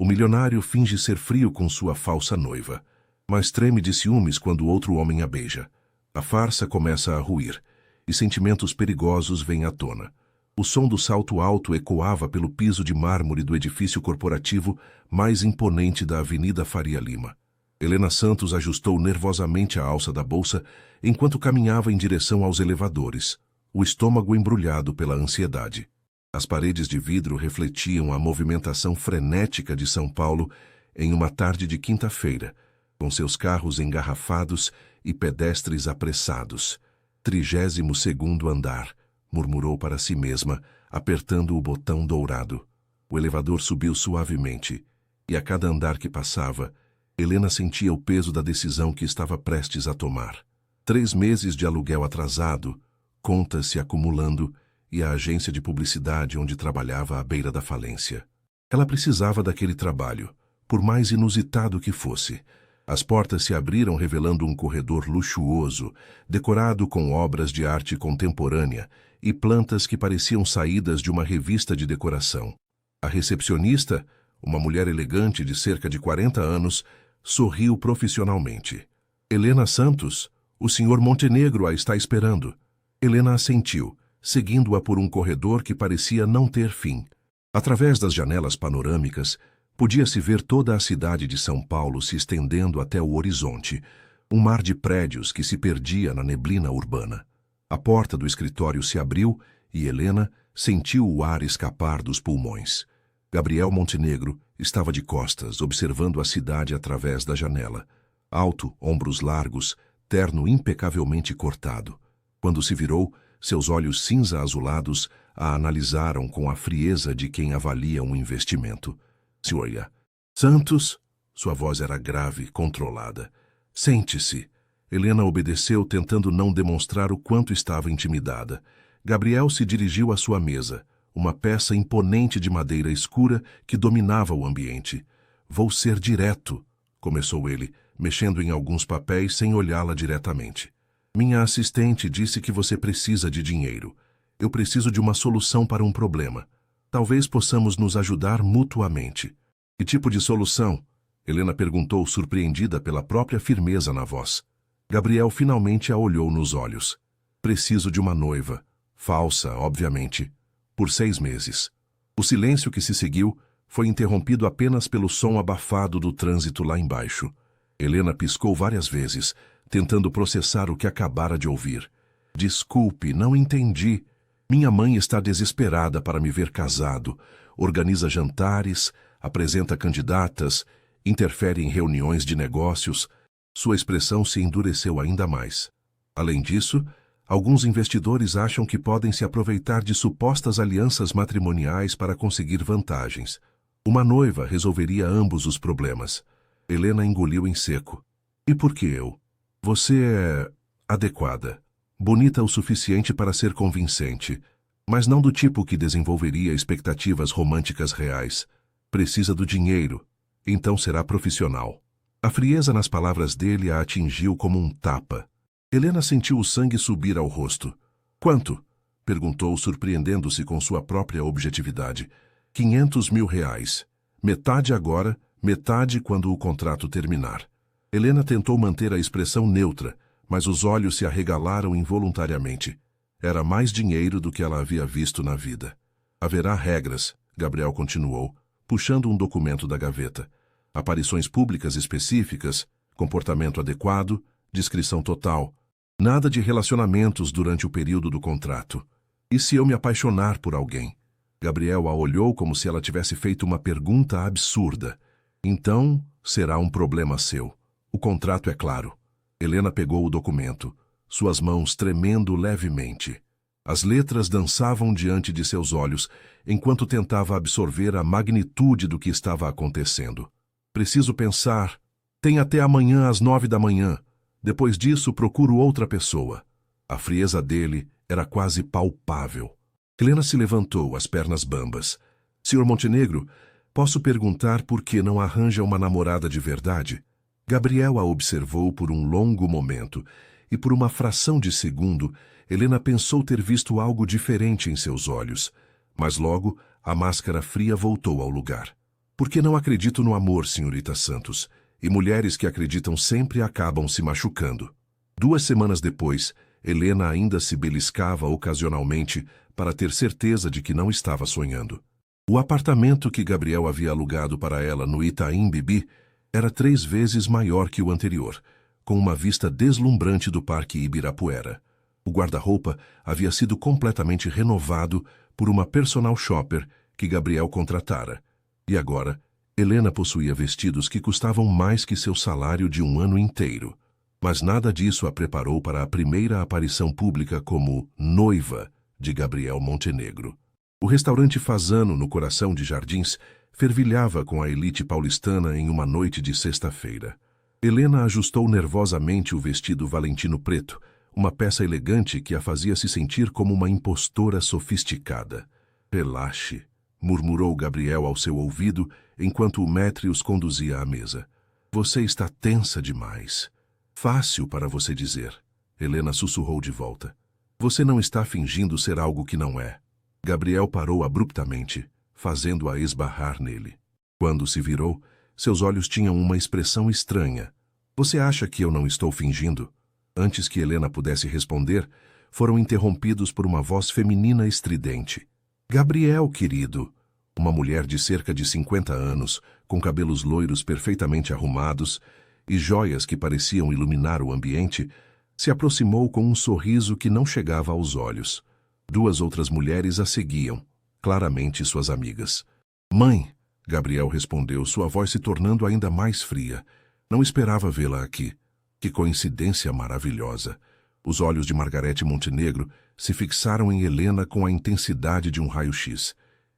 O milionário finge ser frio com sua falsa noiva, mas treme de ciúmes quando outro homem a beija. A farsa começa a ruir, e sentimentos perigosos vêm à tona. O som do salto alto ecoava pelo piso de mármore do edifício corporativo mais imponente da Avenida Faria Lima. Helena Santos ajustou nervosamente a alça da bolsa enquanto caminhava em direção aos elevadores, o estômago embrulhado pela ansiedade. As paredes de vidro refletiam a movimentação frenética de São Paulo em uma tarde de quinta-feira, com seus carros engarrafados e pedestres apressados. 32º andar, murmurou para si mesma, apertando o botão dourado. O elevador subiu suavemente, e a cada andar que passava, Helena sentia o peso da decisão que estava prestes a tomar. 3 meses de aluguel atrasado, contas se acumulando e a agência de publicidade onde trabalhava à beira da falência. Ela precisava daquele trabalho, por mais inusitado que fosse. As portas se abriram revelando um corredor luxuoso, decorado com obras de arte contemporânea e plantas que pareciam saídas de uma revista de decoração. A recepcionista, uma mulher elegante de cerca de 40 anos, sorriu profissionalmente. Helena Santos, o Sr. Montenegro a está esperando. Helena assentiu, seguindo-a por um corredor que parecia não ter fim. Através das janelas panorâmicas, podia-se ver toda a cidade de São Paulo se estendendo até o horizonte, um mar de prédios que se perdia na neblina urbana. A porta do escritório se abriu e Helena sentiu o ar escapar dos pulmões. Gabriel Montenegro estava de costas, observando a cidade através da janela. Alto, ombros largos, terno impecavelmente cortado. Quando se virou, seus olhos cinza-azulados a analisaram com a frieza de quem avalia um investimento. Sr. Santos, sua voz era grave, controlada. Sente-se. Helena obedeceu, tentando não demonstrar o quanto estava intimidada. Gabriel se dirigiu à sua mesa, uma peça imponente de madeira escura que dominava o ambiente. Vou ser direto, começou ele, mexendo em alguns papéis sem olhá-la diretamente. Minha assistente disse que você precisa de dinheiro. Eu preciso de uma solução para um problema. Talvez possamos nos ajudar mutuamente. Que tipo de solução? Helena perguntou, surpreendida pela própria firmeza na voz. Gabriel finalmente a olhou nos olhos. Preciso de uma noiva. Falsa, obviamente. Por 6 meses. O silêncio que se seguiu foi interrompido apenas pelo som abafado do trânsito lá embaixo. Helena piscou várias vezes, tentando processar o que acabara de ouvir. Desculpe, não entendi. Minha mãe está desesperada para me ver casado. Organiza jantares, apresenta candidatas, interfere em reuniões de negócios. Sua expressão se endureceu ainda mais. Além disso, alguns investidores acham que podem se aproveitar de supostas alianças matrimoniais para conseguir vantagens. Uma noiva resolveria ambos os problemas. Helena engoliu em seco. E por que eu? Você é adequada, bonita o suficiente para ser convincente, mas não do tipo que desenvolveria expectativas românticas reais. Precisa do dinheiro, então será profissional. A frieza nas palavras dele a atingiu como um tapa. Helena sentiu o sangue subir ao rosto. Quanto? Perguntou, surpreendendo-se com sua própria objetividade. 500 mil reais. Metade agora, metade quando o contrato terminar. Helena tentou manter a expressão neutra, mas os olhos se arregalaram involuntariamente. Era mais dinheiro do que ela havia visto na vida. Haverá regras, Gabriel continuou, puxando um documento da gaveta. Aparições públicas específicas, comportamento adequado, discrição total. Nada de relacionamentos durante o período do contrato. E se eu me apaixonar por alguém? Gabriel a olhou como se ela tivesse feito uma pergunta absurda. Então, será um problema seu. O contrato é claro. Helena pegou o documento, suas mãos tremendo levemente. As letras dançavam diante de seus olhos, enquanto tentava absorver a magnitude do que estava acontecendo. Preciso pensar. Tem até amanhã às 9 da manhã. Depois disso, procuro outra pessoa. A frieza dele era quase palpável. Helena se levantou, as pernas bambas. Sr. Montenegro, posso perguntar por que não arranja uma namorada de verdade? Gabriel a observou por um longo momento, e por uma fração de segundo, Helena pensou ter visto algo diferente em seus olhos. Mas logo, a máscara fria voltou ao lugar. Porque não acredito no amor, senhorita Santos, e mulheres que acreditam sempre acabam se machucando. 2 semanas depois, Helena ainda se beliscava ocasionalmente para ter certeza de que não estava sonhando. O apartamento que Gabriel havia alugado para ela no Itaim Bibi era 3 vezes maior que o anterior, com uma vista deslumbrante do Parque Ibirapuera. O guarda-roupa havia sido completamente renovado por uma personal shopper que Gabriel contratara. E agora, Helena possuía vestidos que custavam mais que seu salário de um ano inteiro. Mas nada disso a preparou para a primeira aparição pública como noiva de Gabriel Montenegro. O restaurante Fazano, no coração de Jardins, fervilhava com a elite paulistana em uma noite de sexta-feira. Helena ajustou nervosamente o vestido valentino preto, uma peça elegante que a fazia se sentir como uma impostora sofisticada. Relaxe, murmurou Gabriel ao seu ouvido enquanto o maître os conduzia à mesa. Você está tensa demais. Fácil para você dizer. Helena sussurrou de volta. Você não está fingindo ser algo que não é. Gabriel parou abruptamente, fazendo-a esbarrar nele. Quando se virou, seus olhos tinham uma expressão estranha. Você acha que eu não estou fingindo? Antes que Helena pudesse responder, foram interrompidos por uma voz feminina estridente. Gabriel, querido. Uma mulher de cerca de 50 anos, com cabelos loiros perfeitamente arrumados e joias que pareciam iluminar o ambiente, se aproximou com um sorriso que não chegava aos olhos. 2 outras mulheres a seguiam, claramente suas amigas. Mãe, Gabriel respondeu, sua voz se tornando ainda mais fria. Não esperava vê-la aqui. Que coincidência maravilhosa. Os olhos de Margarete Montenegro se fixaram em Helena com a intensidade de um raio-x.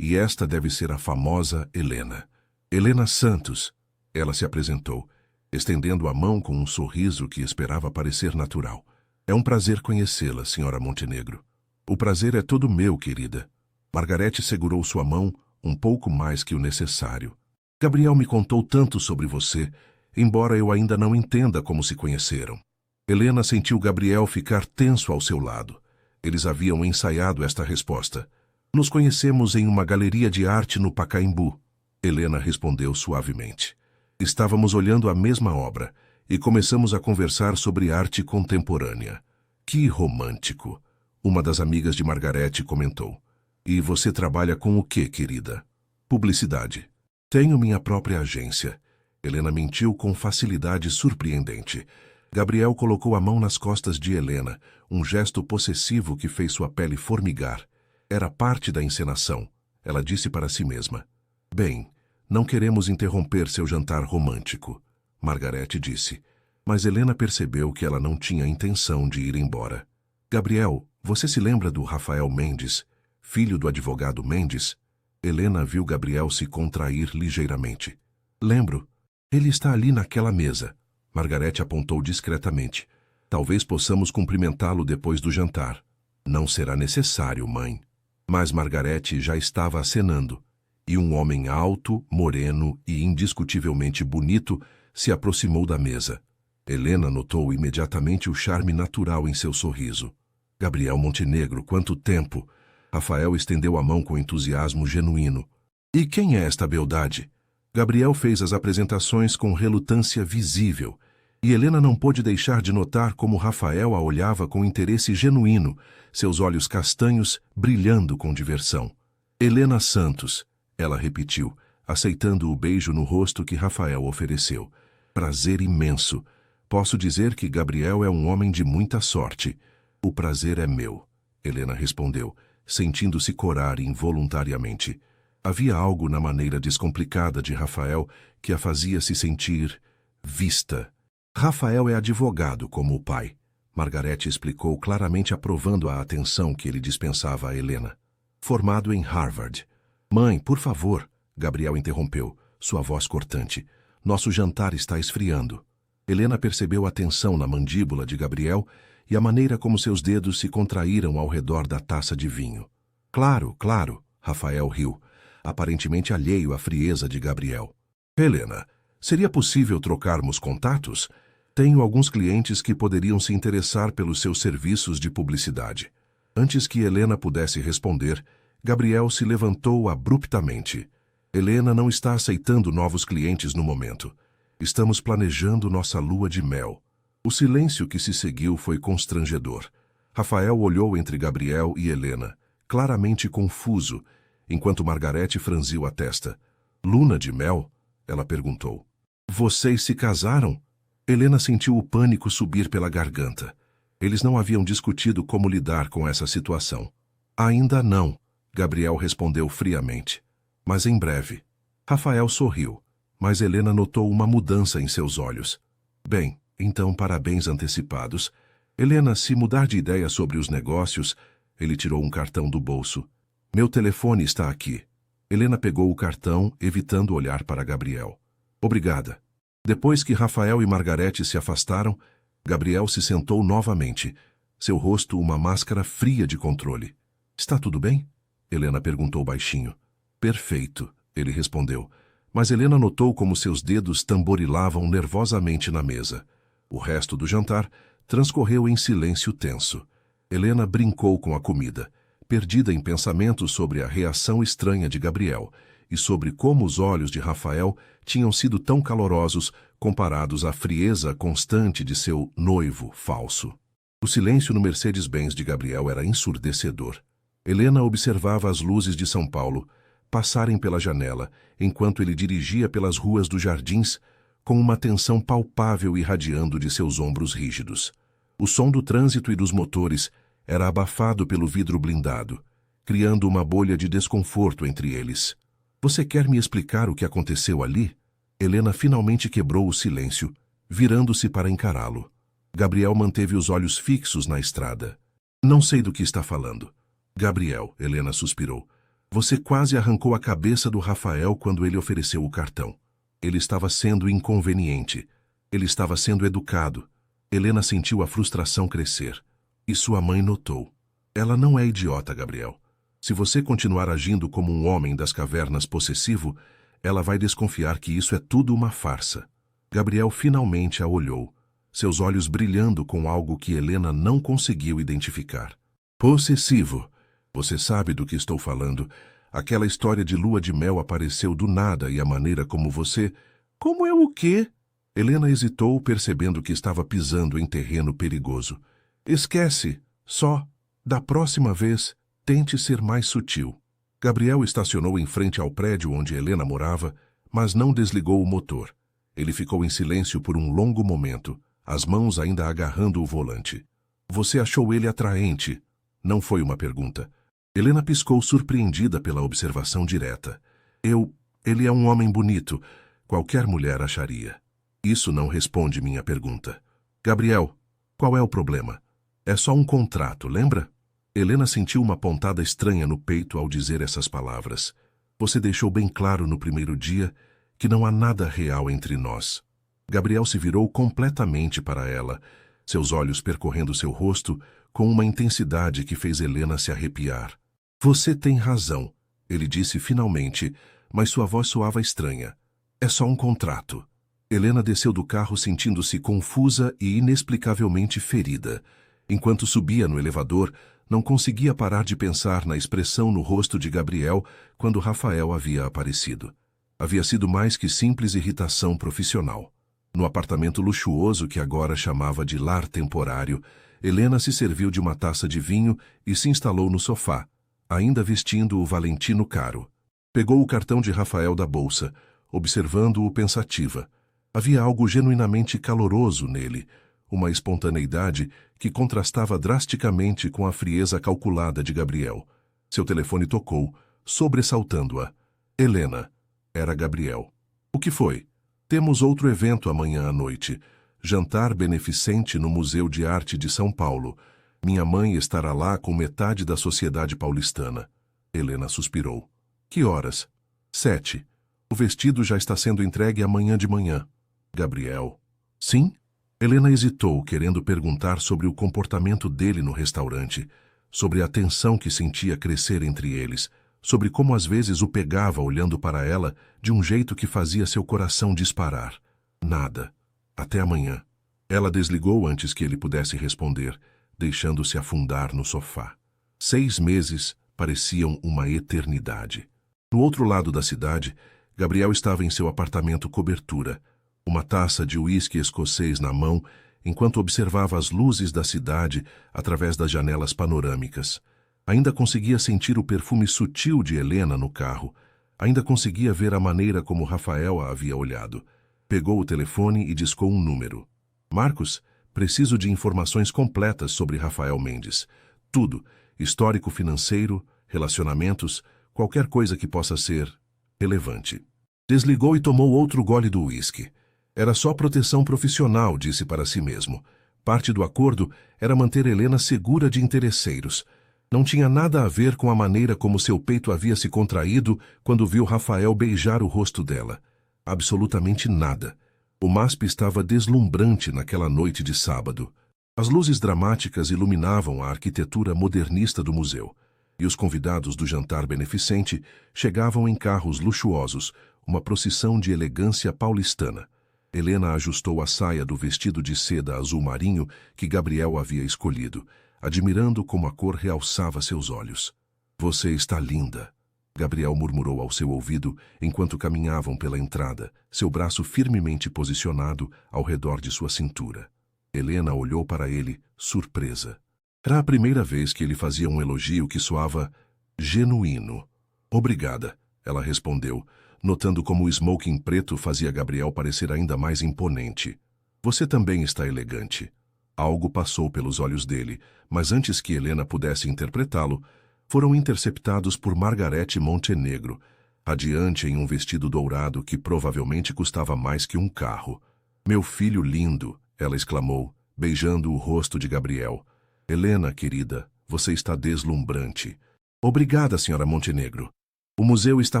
E esta deve ser a famosa Helena. Helena Santos. Ela se apresentou, estendendo a mão com um sorriso que esperava parecer natural. É um prazer conhecê-la, senhora Montenegro. O prazer é todo meu, querida. Margarete segurou sua mão um pouco mais que o necessário. Gabriel me contou tanto sobre você, embora eu ainda não entenda como se conheceram. Helena sentiu Gabriel ficar tenso ao seu lado. Eles haviam ensaiado esta resposta. Nos conhecemos em uma galeria de arte no Pacaembu. Helena respondeu suavemente. Estávamos olhando a mesma obra e começamos a conversar sobre arte contemporânea. Que romântico! Uma das amigas de Margarete comentou. E você trabalha com o quê, querida? Publicidade. Tenho minha própria agência. Helena mentiu com facilidade surpreendente. Gabriel colocou a mão nas costas de Helena, um gesto possessivo que fez sua pele formigar. Era parte da encenação. Ela disse para si mesma. Bem, não queremos interromper seu jantar romântico, Margarete disse. Mas Helena percebeu que ela não tinha intenção de ir embora. Gabriel, você se lembra do Rafael Mendes, filho do advogado Mendes? Helena viu Gabriel se contrair ligeiramente. Lembro. Ele está ali naquela mesa. Margarete apontou discretamente. Talvez possamos cumprimentá-lo depois do jantar. Não será necessário, mãe. Mas Margarete já estava acenando, e um homem alto, moreno e indiscutivelmente bonito se aproximou da mesa. Helena notou imediatamente o charme natural em seu sorriso. Gabriel Montenegro, quanto tempo! Rafael estendeu a mão com entusiasmo genuíno. E quem é esta beldade? Gabriel fez as apresentações com relutância visível, e Helena não pôde deixar de notar como Rafael a olhava com interesse genuíno, seus olhos castanhos brilhando com diversão. Helena Santos, ela repetiu, aceitando o beijo no rosto que Rafael ofereceu. Prazer imenso. Posso dizer que Gabriel é um homem de muita sorte. O prazer é meu, Helena respondeu, sentindo-se corar involuntariamente. Havia algo na maneira descomplicada de Rafael que a fazia se sentir vista. Rafael é advogado como o pai. Margarete explicou claramente, aprovando a atenção que ele dispensava a Helena. Formado em Harvard. Mãe, por favor, Gabriel interrompeu, sua voz cortante. Nosso jantar está esfriando. Helena percebeu a tensão na mandíbula de Gabriel e a maneira como seus dedos se contraíram ao redor da taça de vinho. Claro, claro, Rafael riu, aparentemente alheio à frieza de Gabriel. Helena, seria possível trocarmos contatos? Tenho alguns clientes que poderiam se interessar pelos seus serviços de publicidade. Antes que Helena pudesse responder, Gabriel se levantou abruptamente. Helena não está aceitando novos clientes no momento. Estamos planejando nossa lua de mel. O silêncio que se seguiu foi constrangedor. Rafael olhou entre Gabriel e Helena, claramente confuso, enquanto Margarete franziu a testa. Luna de mel? Ela perguntou. Vocês se casaram? Helena sentiu o pânico subir pela garganta. Eles não haviam discutido como lidar com essa situação. Ainda não, Gabriel respondeu friamente. Mas em breve. Rafael sorriu, mas Helena notou uma mudança em seus olhos. Bem, então parabéns antecipados. Helena, se mudar de ideia sobre os negócios... Ele tirou um cartão do bolso. Meu telefone está aqui. Helena pegou o cartão, evitando olhar para Gabriel. Obrigada. Depois que Rafael e Margarete se afastaram, Gabriel se sentou novamente, seu rosto uma máscara fria de controle. Está tudo bem? Helena perguntou baixinho. Perfeito, ele respondeu, mas Helena notou como seus dedos tamborilavam nervosamente na mesa. O resto do jantar transcorreu em silêncio tenso. Helena brincou com a comida, perdida em pensamentos sobre a reação estranha de Gabriel e sobre como os olhos de Rafael tinham sido tão calorosos comparados à frieza constante de seu noivo falso. O silêncio no Mercedes-Benz de Gabriel era ensurdecedor. Helena observava as luzes de São Paulo passarem pela janela enquanto ele dirigia pelas ruas dos Jardins com uma tensão palpável irradiando de seus ombros rígidos. O som do trânsito e dos motores era abafado pelo vidro blindado, criando uma bolha de desconforto entre eles. Você quer me explicar o que aconteceu ali? Helena finalmente quebrou o silêncio, virando-se para encará-lo. Gabriel manteve os olhos fixos na estrada. Não sei do que está falando. Gabriel, Helena suspirou. Você quase arrancou a cabeça do Rafael quando ele ofereceu o cartão. Ele estava sendo inconveniente. Ele estava sendo educado. Helena sentiu a frustração crescer. E sua mãe notou. Ela não é idiota, Gabriel. Se você continuar agindo como um homem das cavernas possessivo, ela vai desconfiar que isso é tudo uma farsa. Gabriel finalmente a olhou, seus olhos brilhando com algo que Helena não conseguiu identificar. Possessivo. Você sabe do que estou falando. Aquela história de lua de mel apareceu do nada e a maneira como você... Como é o quê? Helena hesitou, percebendo que estava pisando em terreno perigoso. Esquece. Só, da próxima vez, tente ser mais sutil. Gabriel estacionou em frente ao prédio onde Helena morava, mas não desligou o motor. Ele ficou em silêncio por um longo momento, as mãos ainda agarrando o volante. Você achou ele atraente? Não foi uma pergunta. Helena piscou surpreendida pela observação direta. Ele é um homem bonito. Qualquer mulher acharia. Isso não responde minha pergunta. Gabriel, qual é o problema? É só um contrato, lembra? Helena sentiu uma pontada estranha no peito ao dizer essas palavras. Você deixou bem claro no primeiro dia que não há nada real entre nós. Gabriel se virou completamente para ela, seus olhos percorrendo seu rosto com uma intensidade que fez Helena se arrepiar. Você tem razão, ele disse finalmente, mas sua voz soava estranha. É só um contrato. Helena desceu do carro sentindo-se confusa e inexplicavelmente ferida. Enquanto subia no elevador, não conseguia parar de pensar na expressão no rosto de Gabriel quando Rafael havia aparecido. Havia sido mais que simples irritação profissional. No apartamento luxuoso que agora chamava de lar temporário, Helena se serviu de uma taça de vinho e se instalou no sofá, ainda vestindo o Valentino caro. Pegou o cartão de Rafael da bolsa, observando-o pensativa. Havia algo genuinamente caloroso nele, uma espontaneidade que contrastava drasticamente com a frieza calculada de Gabriel. Seu telefone tocou, sobressaltando-a. Helena. Era Gabriel. O que foi? Temos outro evento amanhã à noite. Jantar beneficente no Museu de Arte de São Paulo. Minha mãe estará lá com metade da sociedade paulistana. Helena suspirou. Que horas? 7. O vestido já está sendo entregue amanhã de manhã. Gabriel. Sim? Helena hesitou, querendo perguntar sobre o comportamento dele no restaurante, sobre a tensão que sentia crescer entre eles, sobre como às vezes o pegava olhando para ela de um jeito que fazia seu coração disparar. Nada. Até amanhã. Ela desligou antes que ele pudesse responder, deixando-se afundar no sofá. 6 meses pareciam uma eternidade. No outro lado da cidade, Gabriel estava em seu apartamento cobertura, uma taça de uísque escocês na mão, enquanto observava as luzes da cidade através das janelas panorâmicas. Ainda conseguia sentir o perfume sutil de Helena no carro. Ainda conseguia ver a maneira como Rafael a havia olhado. Pegou o telefone e discou um número. Marcos, preciso de informações completas sobre Rafael Mendes. Tudo, histórico financeiro, relacionamentos, qualquer coisa que possa ser relevante. Desligou e tomou outro gole do uísque. Era só proteção profissional, disse para si mesmo. Parte do acordo era manter Helena segura de interesseiros. Não tinha nada a ver com a maneira como seu peito havia se contraído quando viu Rafael beijar o rosto dela. Absolutamente nada. O MASP estava deslumbrante naquela noite de sábado. As luzes dramáticas iluminavam a arquitetura modernista do museu, e os convidados do jantar beneficente chegavam em carros luxuosos, uma procissão de elegância paulistana. Helena ajustou a saia do vestido de seda azul marinho que Gabriel havia escolhido, admirando como a cor realçava seus olhos. Você está linda, Gabriel murmurou ao seu ouvido enquanto caminhavam pela entrada, seu braço firmemente posicionado ao redor de sua cintura. Helena olhou para ele, surpresa. Era a primeira vez que ele fazia um elogio que soava genuíno. Obrigada, ela respondeu, notando como o smoking preto fazia Gabriel parecer ainda mais imponente. Você também está elegante. Algo passou pelos olhos dele, mas antes que Helena pudesse interpretá-lo, foram interceptados por Margarete Montenegro, radiante em um vestido dourado que provavelmente custava mais que um carro. Meu filho lindo, ela exclamou, beijando o rosto de Gabriel. Helena, querida, você está deslumbrante. Obrigada, senhora Montenegro. O museu está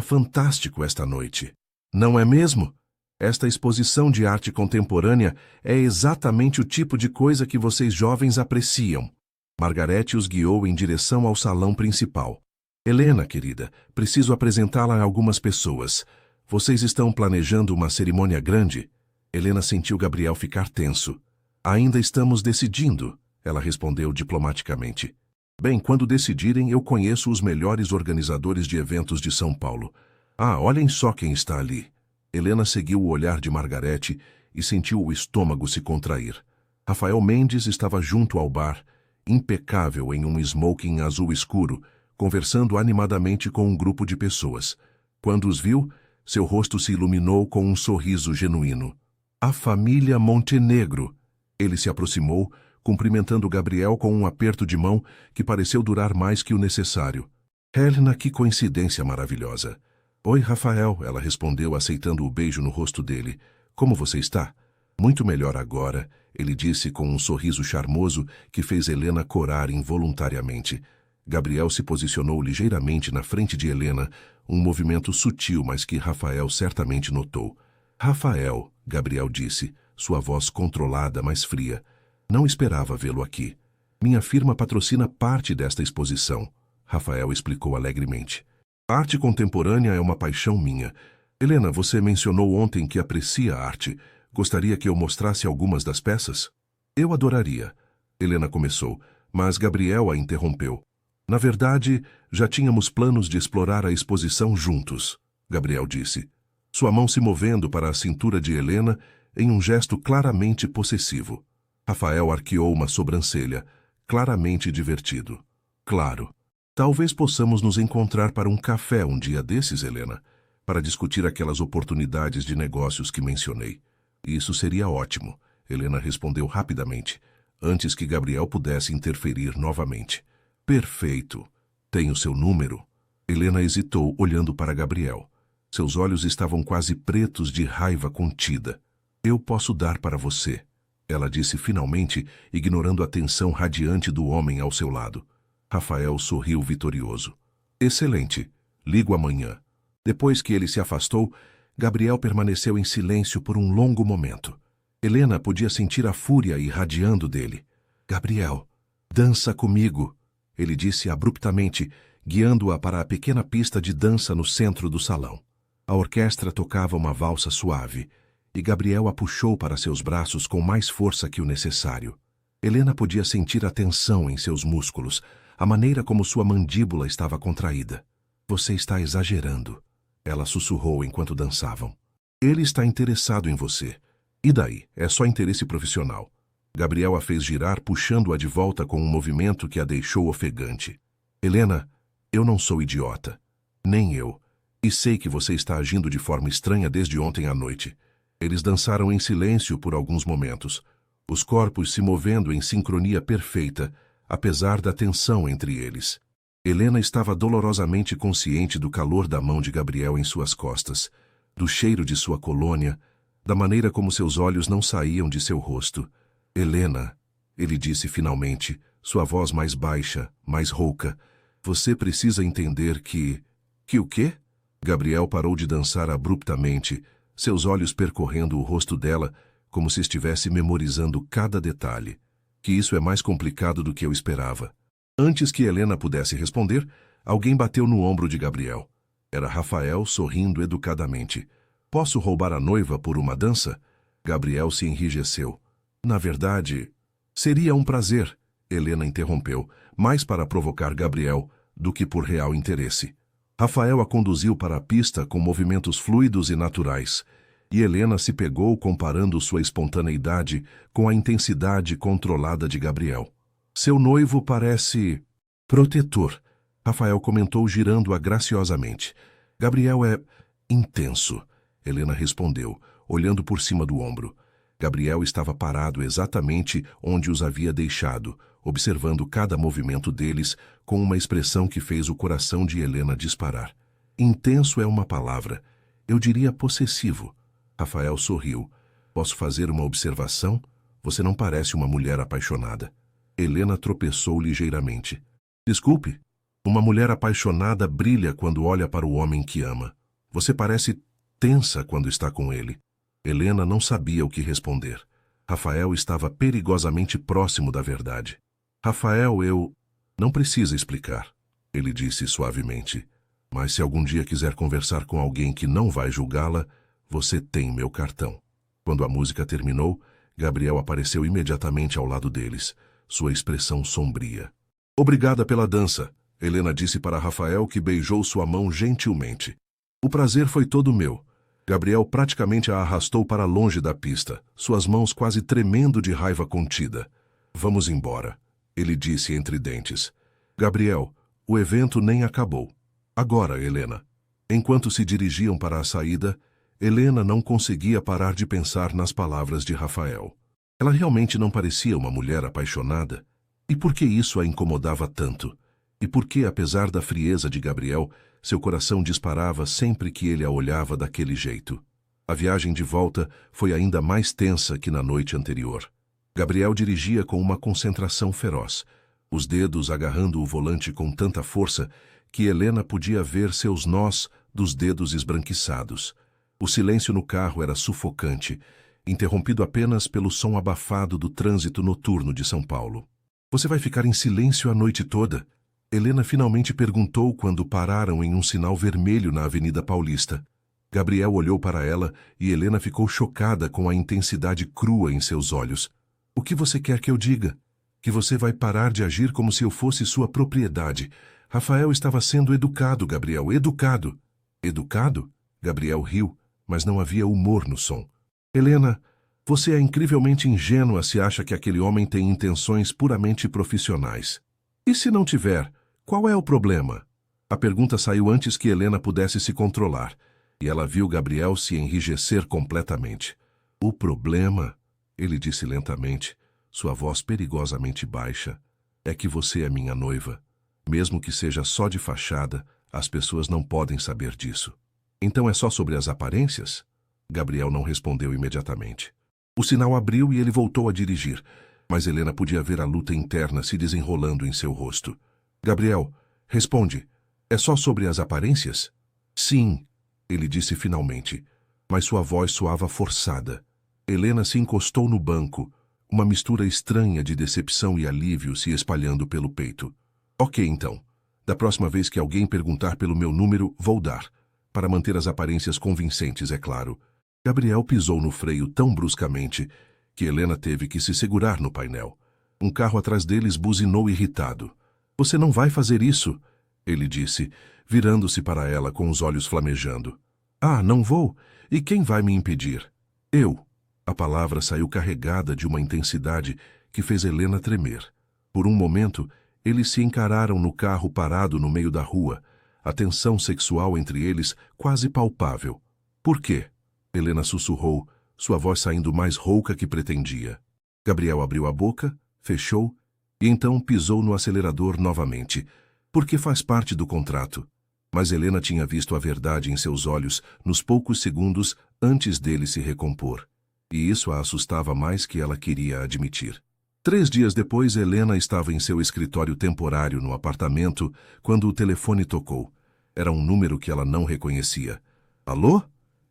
fantástico esta noite. Não é mesmo? Esta exposição de arte contemporânea é exatamente o tipo de coisa que vocês jovens apreciam. Margarete os guiou em direção ao salão principal. Helena, querida, preciso apresentá-la a algumas pessoas. Vocês estão planejando uma cerimônia grande? Helena sentiu Gabriel ficar tenso. Ainda estamos decidindo, ela respondeu diplomaticamente. Bem, quando decidirem, eu conheço os melhores organizadores de eventos de São Paulo. Ah, olhem só quem está ali. Helena seguiu o olhar de Margarete e sentiu o estômago se contrair. Rafael Mendes estava junto ao bar, impecável em um smoking azul escuro, conversando animadamente com um grupo de pessoas. Quando os viu, seu rosto se iluminou com um sorriso genuíno. A família Montenegro. Ele se aproximou, cumprimentando Gabriel com um aperto de mão que pareceu durar mais que o necessário. Helena, que coincidência maravilhosa. Oi, Rafael, ela respondeu, aceitando o beijo no rosto dele. Como você está? Muito melhor agora, ele disse com um sorriso charmoso que fez Helena corar involuntariamente. Gabriel se posicionou ligeiramente na frente de Helena, um movimento sutil, mas que Rafael certamente notou. Rafael, Gabriel disse, sua voz controlada, mas fria. Não esperava vê-lo aqui. Minha firma patrocina parte desta exposição, Rafael explicou alegremente. A arte contemporânea é uma paixão minha. Helena, você mencionou ontem que aprecia a arte. Gostaria que eu mostrasse algumas das peças? Eu adoraria. Helena começou, mas Gabriel a interrompeu. Na verdade, já tínhamos planos de explorar a exposição juntos, Gabriel disse, sua mão se movendo para a cintura de Helena em um gesto claramente possessivo. Rafael arqueou uma sobrancelha, claramente divertido. Claro. Talvez possamos nos encontrar para um café um dia desses, Helena, para discutir aquelas oportunidades de negócios que mencionei. Isso seria ótimo, Helena respondeu rapidamente, antes que Gabriel pudesse interferir novamente. Perfeito. Tenho seu número? Helena hesitou, olhando para Gabriel. Seus olhos estavam quase pretos de raiva contida. Eu posso dar para você, ela disse finalmente, ignorando a tensão radiante do homem ao seu lado. Rafael sorriu vitorioso. Excelente. Ligo amanhã. Depois que ele se afastou, Gabriel permaneceu em silêncio por um longo momento. Helena podia sentir a fúria irradiando dele. Gabriel, dança comigo, ele disse abruptamente, guiando-a para a pequena pista de dança no centro do salão. A orquestra tocava uma valsa suave, e Gabriel a puxou para seus braços com mais força que o necessário. Helena podia sentir a tensão em seus músculos, a maneira como sua mandíbula estava contraída. Você está exagerando, Ela sussurrou enquanto dançavam. Ele está interessado em você. E daí? É só interesse profissional. Gabriel a fez girar, puxando-a de volta com um movimento que a deixou ofegante. Helena, eu não sou idiota. Nem eu. E sei que você está agindo de forma estranha desde ontem à noite. Eles dançaram em silêncio por alguns momentos, os corpos se movendo em sincronia perfeita, apesar da tensão entre eles. Helena estava dolorosamente consciente do calor da mão de Gabriel em suas costas, do cheiro de sua colônia, da maneira como seus olhos não saíam de seu rosto. Helena, ele disse finalmente, sua voz mais baixa, mais rouca, você precisa entender que... Que o quê? Gabriel parou de dançar abruptamente, seus olhos percorrendo o rosto dela, como se estivesse memorizando cada detalhe. Que isso é mais complicado do que eu esperava. Antes que Helena pudesse responder, alguém bateu no ombro de Gabriel. Era Rafael sorrindo educadamente. Posso roubar a noiva por uma dança? Gabriel se enrijeceu. Na verdade, seria um prazer, Helena interrompeu, mais para provocar Gabriel do que por real interesse. Rafael a conduziu para a pista com movimentos fluidos e naturais, e Helena se pegou comparando sua espontaneidade com a intensidade controlada de Gabriel. Seu noivo parece... protetor, Rafael comentou girando-a graciosamente. Gabriel é... intenso, Helena respondeu, olhando por cima do ombro. Gabriel estava parado exatamente onde os havia deixado, observando cada movimento deles com uma expressão que fez o coração de Helena disparar. Intenso é uma palavra. Eu diria possessivo. Rafael sorriu. Posso fazer uma observação? Você não parece uma mulher apaixonada. Helena tropeçou ligeiramente. Desculpe. Uma mulher apaixonada brilha quando olha para o homem que ama. Você parece tensa quando está com ele. Helena não sabia o que responder. Rafael estava perigosamente próximo da verdade. Rafael, eu... Não precisa explicar, ele disse suavemente. Mas se algum dia quiser conversar com alguém que não vai julgá-la, você tem meu cartão. Quando a música terminou, Gabriel apareceu imediatamente ao lado deles, sua expressão sombria. Obrigada pela dança, Helena disse para Rafael, que beijou sua mão gentilmente. O prazer foi todo meu. Gabriel praticamente a arrastou para longe da pista, suas mãos quase tremendo de raiva contida. Vamos embora, ele disse entre dentes. Gabriel, o evento nem acabou. Agora, Helena. Enquanto se dirigiam para a saída, Helena não conseguia parar de pensar nas palavras de Rafael. Ela realmente não parecia uma mulher apaixonada? E por que isso a incomodava tanto? E por que, apesar da frieza de Gabriel, seu coração disparava sempre que ele a olhava daquele jeito? A viagem de volta foi ainda mais tensa que na noite anterior. Gabriel dirigia com uma concentração feroz, os dedos agarrando o volante com tanta força que Helena podia ver seus nós dos dedos esbranquiçados. O silêncio no carro era sufocante, interrompido apenas pelo som abafado do trânsito noturno de São Paulo. Você vai ficar em silêncio a noite toda? Helena finalmente perguntou quando pararam em um sinal vermelho na Avenida Paulista. Gabriel olhou para ela e Helena ficou chocada com a intensidade crua em seus olhos. O que você quer que eu diga? Que você vai parar de agir como se eu fosse sua propriedade. Rafael estava sendo educado, Gabriel, educado. Educado? Gabriel riu, mas não havia humor no som. Helena, você é incrivelmente ingênua se acha que aquele homem tem intenções puramente profissionais. E se não tiver, qual é o problema? A pergunta saiu antes que Helena pudesse se controlar, e ela viu Gabriel se enrijecer completamente. O problema, ele disse lentamente, sua voz perigosamente baixa, é que você é minha noiva. Mesmo que seja só de fachada, as pessoas não podem saber disso. Então é só sobre as aparências? Gabriel não respondeu imediatamente. O sinal abriu e ele voltou a dirigir, mas Helena podia ver a luta interna se desenrolando em seu rosto. Gabriel, responde. É só sobre as aparências? Sim, ele disse finalmente, mas sua voz soava forçada. Helena se encostou no banco, uma mistura estranha de decepção e alívio se espalhando pelo peito. Ok, então. Da próxima vez que alguém perguntar pelo meu número, vou dar. Para manter as aparências convincentes, é claro. Gabriel pisou no freio tão bruscamente que Helena teve que se segurar no painel. Um carro atrás deles buzinou irritado. Você não vai fazer isso, ele disse, virando-se para ela com os olhos flamejando. Ah, não vou? E quem vai me impedir? Eu. A palavra saiu carregada de uma intensidade que fez Helena tremer. Por um momento, eles se encararam no carro parado no meio da rua, a tensão sexual entre eles quase palpável. Por quê? Helena sussurrou, sua voz saindo mais rouca que pretendia. Gabriel abriu a boca, fechou, e então pisou no acelerador novamente, porque faz parte do contrato. Mas Helena tinha visto a verdade em seus olhos nos poucos segundos antes dele se recompor. E isso a assustava mais que ela queria admitir. 3 dias depois, Helena estava em seu escritório temporário no apartamento quando o telefone tocou. Era um número que ela não reconhecia. Alô?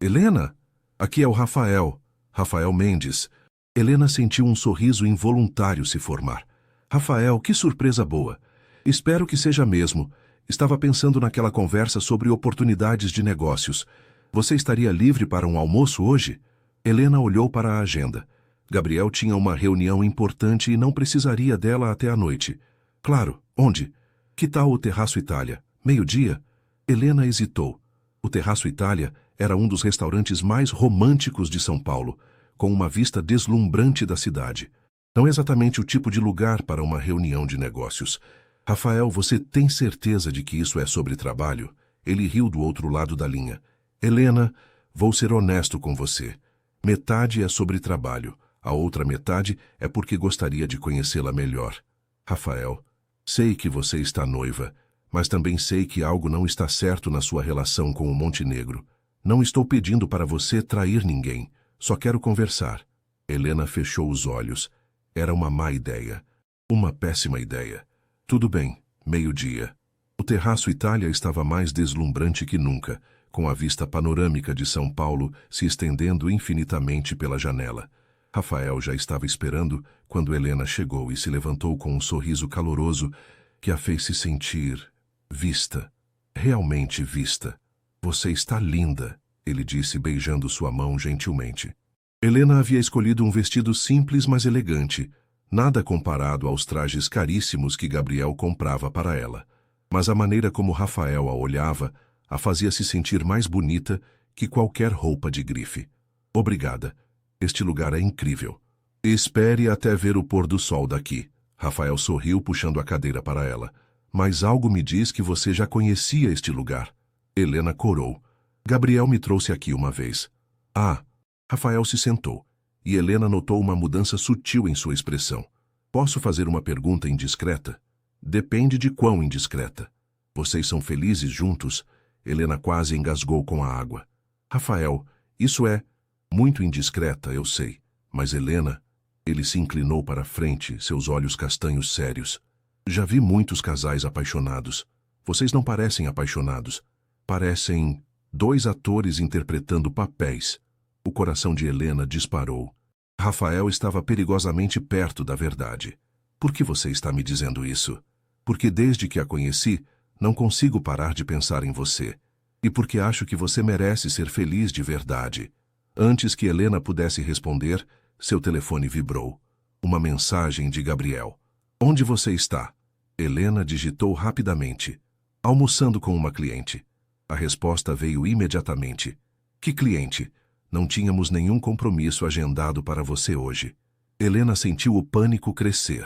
Helena? Aqui é o Rafael. Rafael Mendes. Helena sentiu um sorriso involuntário se formar. Rafael, que surpresa boa. Espero que seja mesmo. Estava pensando naquela conversa sobre oportunidades de negócios. Você estaria livre para um almoço hoje? Helena olhou para a agenda. Gabriel tinha uma reunião importante e não precisaria dela até a noite. Claro, onde? Que tal o Terraço Itália? 12h? Helena hesitou. O Terraço Itália era um dos restaurantes mais românticos de São Paulo, com uma vista deslumbrante da cidade. Não é exatamente o tipo de lugar para uma reunião de negócios. Rafael, você tem certeza de que isso é sobre trabalho? Ele riu do outro lado da linha. Helena, vou ser honesto com você. Metade é sobre trabalho, a outra metade é porque gostaria de conhecê-la melhor. Rafael, sei que você está noiva, mas também sei que algo não está certo na sua relação com o Montenegro. Não estou pedindo para você trair ninguém, só quero conversar. Helena fechou os olhos. Era uma má ideia. Uma péssima ideia. Tudo bem, 12h. O Terraço Itália estava mais deslumbrante que nunca, com a vista panorâmica de São Paulo se estendendo infinitamente pela janela. Rafael já estava esperando quando Helena chegou e se levantou com um sorriso caloroso que a fez se sentir vista, realmente vista. Você está linda, ele disse beijando sua mão gentilmente. Helena havia escolhido um vestido simples, mas elegante, nada comparado aos trajes caríssimos que Gabriel comprava para ela. Mas a maneira como Rafael a olhava a fazia se sentir mais bonita que qualquer roupa de grife. Obrigada. Este lugar é incrível. Espere até ver o pôr do sol daqui. Rafael sorriu puxando a cadeira para ela. Mas algo me diz que você já conhecia este lugar. Helena corou. Gabriel me trouxe aqui uma vez. Ah. Rafael se sentou, e Helena notou uma mudança sutil em sua expressão. Posso fazer uma pergunta indiscreta? Depende de quão indiscreta. Vocês são felizes juntos? Helena quase engasgou com a água. Rafael, isso é muito indiscreta, eu sei. Mas Helena... Ele se inclinou para a frente, seus olhos castanhos sérios. Já vi muitos casais apaixonados. Vocês não parecem apaixonados. Parecem 2 atores interpretando papéis. O coração de Helena disparou. Rafael estava perigosamente perto da verdade. Por que você está me dizendo isso? Porque desde que a conheci, não consigo parar de pensar em você. E porque acho que você merece ser feliz de verdade. Antes que Helena pudesse responder, seu telefone vibrou. Uma mensagem de Gabriel. Onde você está? Helena digitou rapidamente. Almoçando com uma cliente. A resposta veio imediatamente. Que cliente? Não tínhamos nenhum compromisso agendado para você hoje. Helena sentiu o pânico crescer.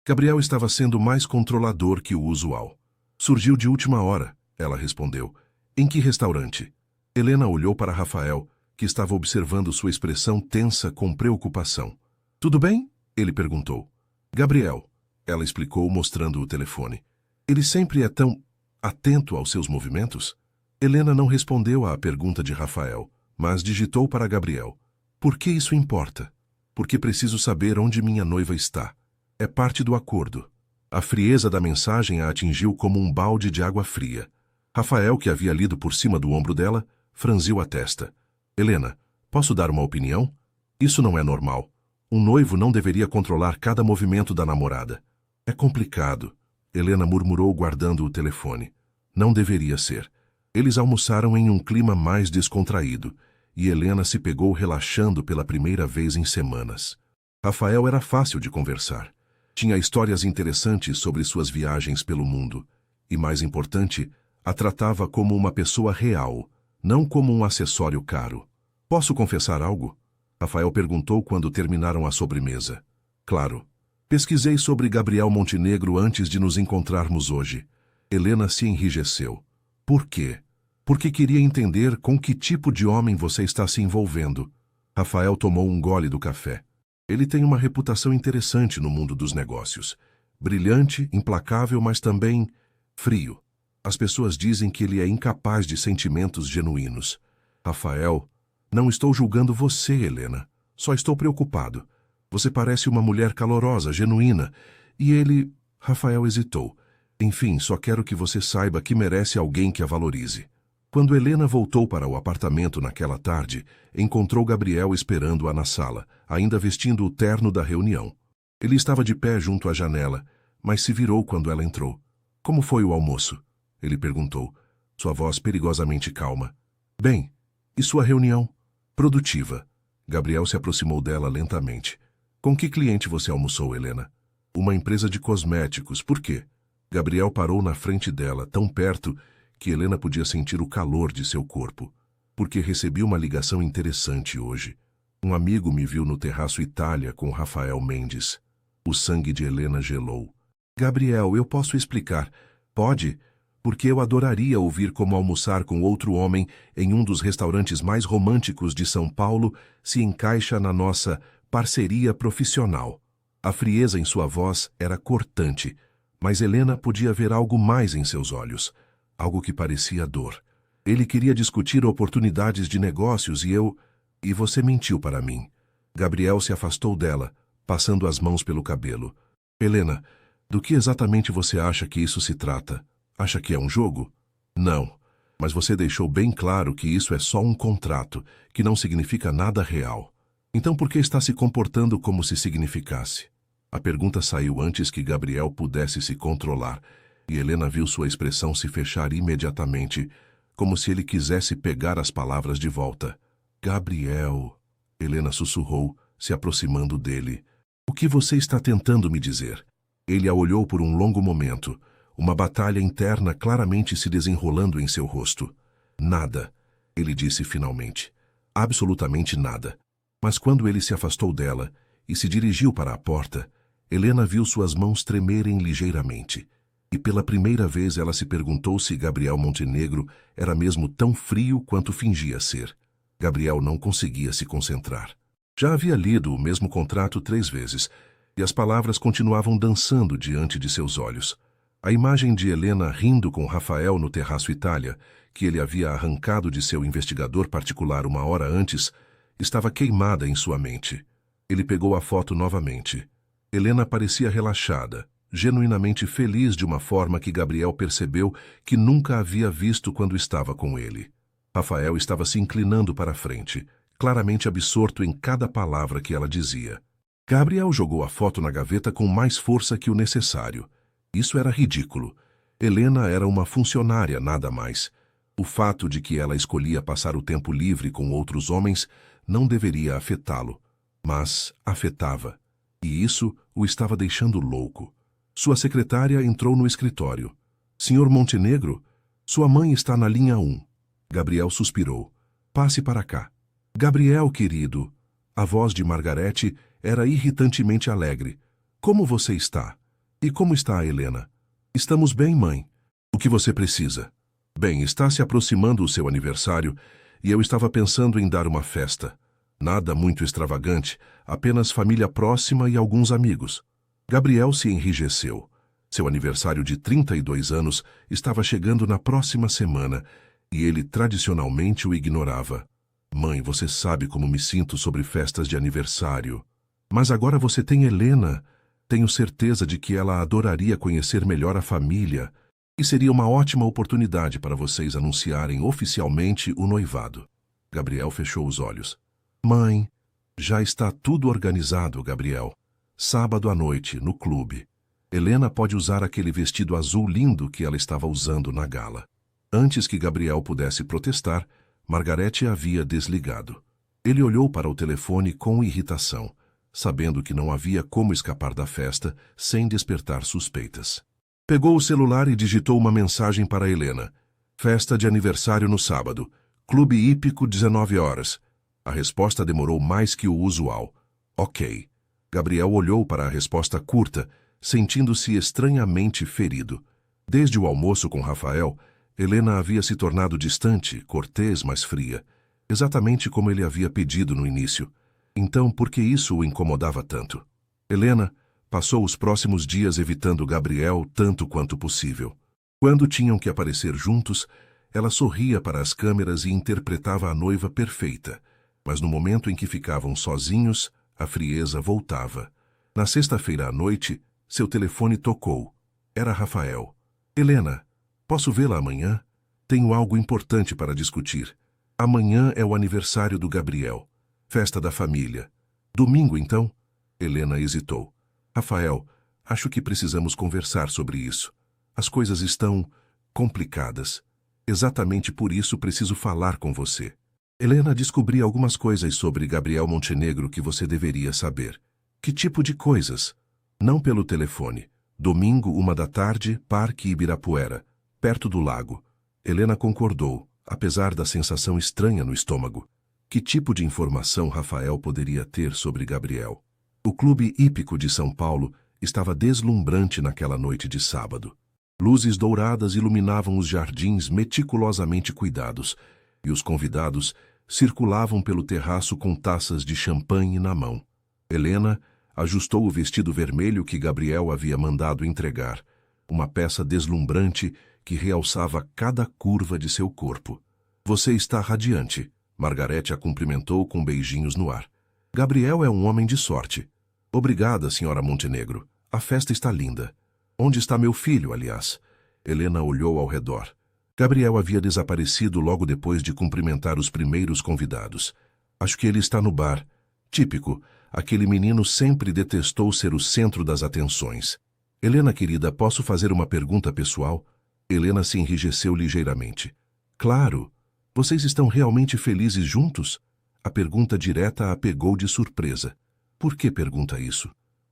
Gabriel estava sendo mais controlador que o usual. Surgiu de última hora, ela respondeu. Em que restaurante? Helena olhou para Rafael, que estava observando sua expressão tensa com preocupação. Tudo bem? Ele perguntou. Gabriel, ela explicou mostrando o telefone. Ele sempre é tão atento aos seus movimentos? Helena não respondeu à pergunta de Rafael, mas digitou para Gabriel. Por que isso importa? Porque preciso saber onde minha noiva está. É parte do acordo. A frieza da mensagem a atingiu como um balde de água fria. Rafael, que havia lido por cima do ombro dela, franziu a testa. Helena, posso dar uma opinião? Isso não é normal. Um noivo não deveria controlar cada movimento da namorada. É complicado. Helena murmurou guardando o telefone. Não deveria ser. Eles almoçaram em um clima mais descontraído, e Helena se pegou relaxando pela primeira vez em semanas. Rafael era fácil de conversar. Tinha histórias interessantes sobre suas viagens pelo mundo. E mais importante, A tratava como uma pessoa real, não como um acessório caro. Posso confessar algo? Rafael perguntou quando terminaram a sobremesa. Claro. Pesquisei sobre Gabriel Montenegro antes de nos encontrarmos hoje. Helena se enrijeceu. Por quê? Porque queria entender com que tipo de homem você está se envolvendo. Rafael tomou um gole do café. Ele tem uma reputação interessante no mundo dos negócios. Brilhante, implacável, mas também frio. As pessoas dizem que ele é incapaz de sentimentos genuínos. Rafael, não estou julgando você, Helena. Só estou preocupado. Você parece uma mulher calorosa, genuína. E ele... Rafael hesitou. Enfim, só quero que você saiba que merece alguém que a valorize. Quando Helena voltou para o apartamento naquela tarde, encontrou Gabriel esperando-a na sala, ainda vestindo o terno da reunião. Ele estava de pé junto à janela, mas se virou quando ela entrou. Como foi o almoço? Ele perguntou, sua voz perigosamente calma. Bem, e sua reunião? Produtiva. Gabriel se aproximou dela lentamente. Com que cliente você almoçou, Helena? Uma empresa de cosméticos. Por quê? Gabriel parou na frente dela, tão perto que Helena podia sentir o calor de seu corpo. Porque recebi uma ligação interessante hoje. Um amigo me viu no Terraço Itália com Rafael Mendes. O sangue de Helena gelou. Gabriel, eu posso explicar. Pode? Porque eu adoraria ouvir como almoçar com outro homem em um dos restaurantes mais românticos de São Paulo se encaixa na nossa parceria profissional. A frieza em sua voz era cortante, mas Helena podia ver algo mais em seus olhos. Algo que parecia dor. Ele queria discutir oportunidades de negócios e você mentiu para mim. Gabriel se afastou dela, passando as mãos pelo cabelo. Helena, do que exatamente você acha que isso se trata? Acha que é um jogo? Não, mas você deixou bem claro que isso é só um contrato, que não significa nada real. Então por que está se comportando como se significasse? A pergunta saiu antes que Gabriel pudesse se controlar, e Helena viu sua expressão se fechar imediatamente, como se ele quisesse pegar as palavras de volta. Gabriel, Helena sussurrou, se aproximando dele. O que você está tentando me dizer? Ele a olhou por um longo momento, uma batalha interna claramente se desenrolando em seu rosto. Nada, ele disse finalmente. Absolutamente nada. Mas quando ele se afastou dela e se dirigiu para a porta, Helena viu suas mãos tremerem ligeiramente. E pela primeira vez ela se perguntou se Gabriel Montenegro era mesmo tão frio quanto fingia ser. Gabriel não conseguia se concentrar. Já havia lido o mesmo contrato 3 vezes, e as palavras continuavam dançando diante de seus olhos. A imagem de Helena rindo com Rafael no Terraço Itália, que ele havia arrancado de seu investigador particular 1 hora antes, estava queimada em sua mente. Ele pegou a foto novamente. Helena parecia relaxada, genuinamente feliz de uma forma que Gabriel percebeu que nunca havia visto quando estava com ele. Rafael estava se inclinando para a frente, claramente absorto em cada palavra que ela dizia. Gabriel jogou a foto na gaveta com mais força que o necessário. Isso era ridículo. Helena era uma funcionária, nada mais. O fato de que ela escolhia passar o tempo livre com outros homens não deveria afetá-lo, mas afetava. E isso o estava deixando louco. Sua secretária entrou no escritório. Senhor Montenegro, sua mãe está na linha 1. Gabriel suspirou. Passe para cá. Gabriel, querido. A voz de Margarete era irritantemente alegre. Como você está? E como está a Helena? Estamos bem, mãe. O que você precisa? Bem, está se aproximando o seu aniversário e eu estava pensando em dar uma festa. Nada muito extravagante, apenas família próxima e alguns amigos. Gabriel se enrijeceu. Seu aniversário de 32 anos estava chegando na próxima semana e ele tradicionalmente o ignorava. Mãe, você sabe como me sinto sobre festas de aniversário. Mas agora você tem Helena. Tenho certeza de que ela adoraria conhecer melhor a família e seria uma ótima oportunidade para vocês anunciarem oficialmente o noivado. Gabriel fechou os olhos. Mãe, já está tudo organizado, Gabriel. Sábado à noite, no clube. Helena pode usar aquele vestido azul lindo que ela estava usando na gala. Antes que Gabriel pudesse protestar, Margarete havia desligado. Ele olhou para o telefone com irritação, sabendo que não havia como escapar da festa sem despertar suspeitas. Pegou o celular e digitou uma mensagem para Helena. Festa de aniversário no sábado. Clube hípico 19 horas. A resposta demorou mais que o usual. Ok. Gabriel olhou para a resposta curta, sentindo-se estranhamente ferido. Desde o almoço com Rafael, Helena havia se tornado distante, cortês, mas fria. Exatamente como ele havia pedido no início. Então, por que isso o incomodava tanto? Helena passou os próximos dias evitando Gabriel tanto quanto possível. Quando tinham que aparecer juntos, ela sorria para as câmeras e interpretava a noiva perfeita. Mas no momento em que ficavam sozinhos, a frieza voltava. Na sexta-feira à noite, seu telefone tocou. Era Rafael. Helena, posso vê-la amanhã? Tenho algo importante para discutir. Amanhã é o aniversário do Gabriel. Festa da família. Domingo, então? Helena hesitou. Rafael, acho que precisamos conversar sobre isso. As coisas estão complicadas. Exatamente por isso preciso falar com você. Helena, descobri algumas coisas sobre Gabriel Montenegro que você deveria saber. Que tipo de coisas? Não pelo telefone. Domingo, 1 da tarde, Parque Ibirapuera, perto do lago. Helena concordou, apesar da sensação estranha no estômago. Que tipo de informação Rafael poderia ter sobre Gabriel? O Clube Hípico de São Paulo estava deslumbrante naquela noite de sábado. Luzes douradas iluminavam os jardins meticulosamente cuidados, e os convidados circulavam pelo terraço com taças de champanhe na mão. Helena ajustou o vestido vermelho que Gabriel havia mandado entregar, uma peça deslumbrante que realçava cada curva de seu corpo. Você está radiante. Margarete a cumprimentou com beijinhos no ar. Gabriel é um homem de sorte. Obrigada, senhora Montenegro. A festa está linda. Onde está meu filho, aliás? Helena olhou ao redor. Gabriel havia desaparecido logo depois de cumprimentar os primeiros convidados. Acho que ele está no bar. Típico, aquele menino sempre detestou ser o centro das atenções. Helena, querida, posso fazer uma pergunta pessoal? Helena se enrijeceu ligeiramente. Claro. Vocês estão realmente felizes juntos? A pergunta direta a pegou de surpresa. Por que pergunta isso?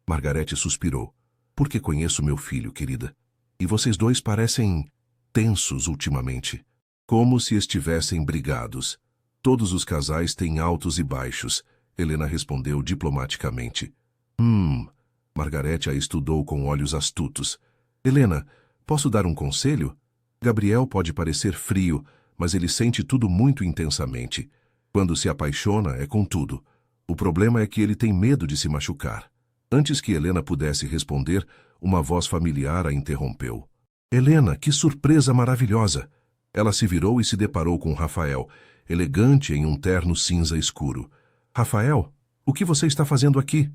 Margarete suspirou. Porque conheço meu filho, querida. E vocês dois parecem tensos ultimamente. Como se estivessem brigados. Todos os casais têm altos e baixos, Helena respondeu diplomaticamente. Margarete a estudou com olhos astutos. Helena, posso dar um conselho? Gabriel pode parecer frio, mas ele sente tudo muito intensamente. Quando se apaixona, é com tudo. O problema é que ele tem medo de se machucar. Antes que Helena pudesse responder, uma voz familiar a interrompeu. Helena, que surpresa maravilhosa! Ela se virou e se deparou com Rafael, elegante em um terno cinza escuro. Rafael, o que você está fazendo aqui?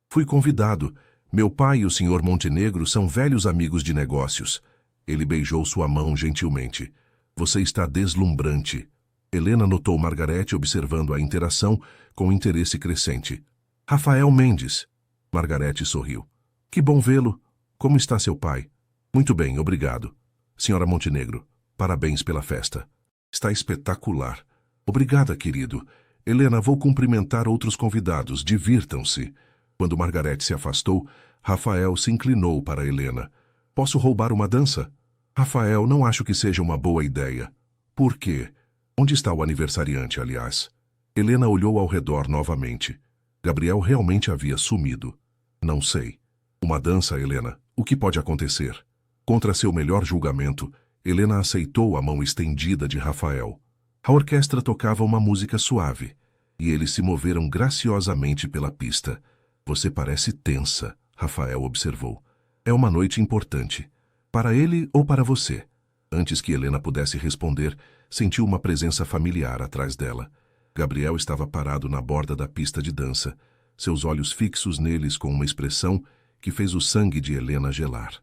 Fui convidado. Meu pai e o senhor Montenegro são velhos amigos de negócios. Ele beijou sua mão gentilmente. Você está deslumbrante. Helena notou Margarete observando a interação com interesse crescente. Rafael Mendes. Margarete sorriu. Que bom vê-lo. Como está seu pai? Muito bem, obrigado. Senhora Montenegro, parabéns pela festa. Está espetacular. Obrigada, querido. Helena, vou cumprimentar outros convidados. Divirtam-se. Quando Margarete se afastou, Rafael se inclinou para Helena. Posso roubar uma dança? Rafael, não acho que seja uma boa ideia. Por quê? Onde está o aniversariante, aliás? Helena olhou ao redor novamente. Gabriel realmente havia sumido. Não sei. Uma dança, Helena. O que pode acontecer? Contra seu melhor julgamento, Helena aceitou a mão estendida de Rafael. A orquestra tocava uma música suave, e eles se moveram graciosamente pela pista. Você parece tensa, Rafael observou. É uma noite importante. Para ele ou para você? Antes que Helena pudesse responder, sentiu uma presença familiar atrás dela. Gabriel estava parado na borda da pista de dança, seus olhos fixos neles com uma expressão que fez o sangue de Helena gelar.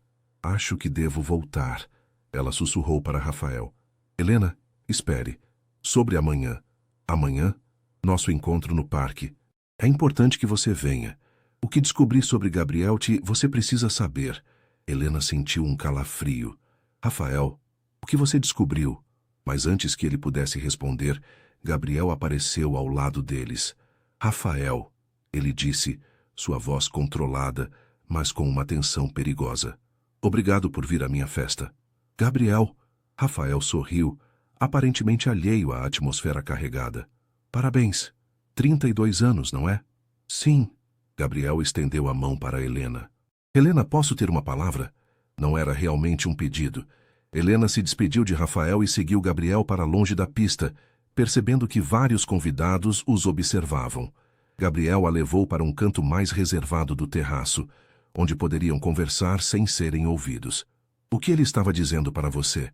Acho que devo voltar, ela sussurrou para Rafael. Helena, espere. Sobre amanhã. Amanhã? Nosso encontro no parque. É importante que você venha. O que descobri sobre Gabriel você precisa saber. Helena sentiu um calafrio. Rafael, o que você descobriu? Mas antes que ele pudesse responder, Gabriel apareceu ao lado deles. Rafael, ele disse, sua voz controlada, mas com uma tensão perigosa. Obrigado por vir à minha festa. Gabriel, Rafael sorriu, aparentemente alheio à atmosfera carregada. Parabéns. 32 anos, não é? Sim. Gabriel estendeu a mão para Helena. Helena, posso ter uma palavra? Não era realmente um pedido. Helena se despediu de Rafael e seguiu Gabriel para longe da pista, percebendo que vários convidados os observavam. Gabriel a levou para um canto mais reservado do terraço, onde poderiam conversar sem serem ouvidos. O que ele estava dizendo para você?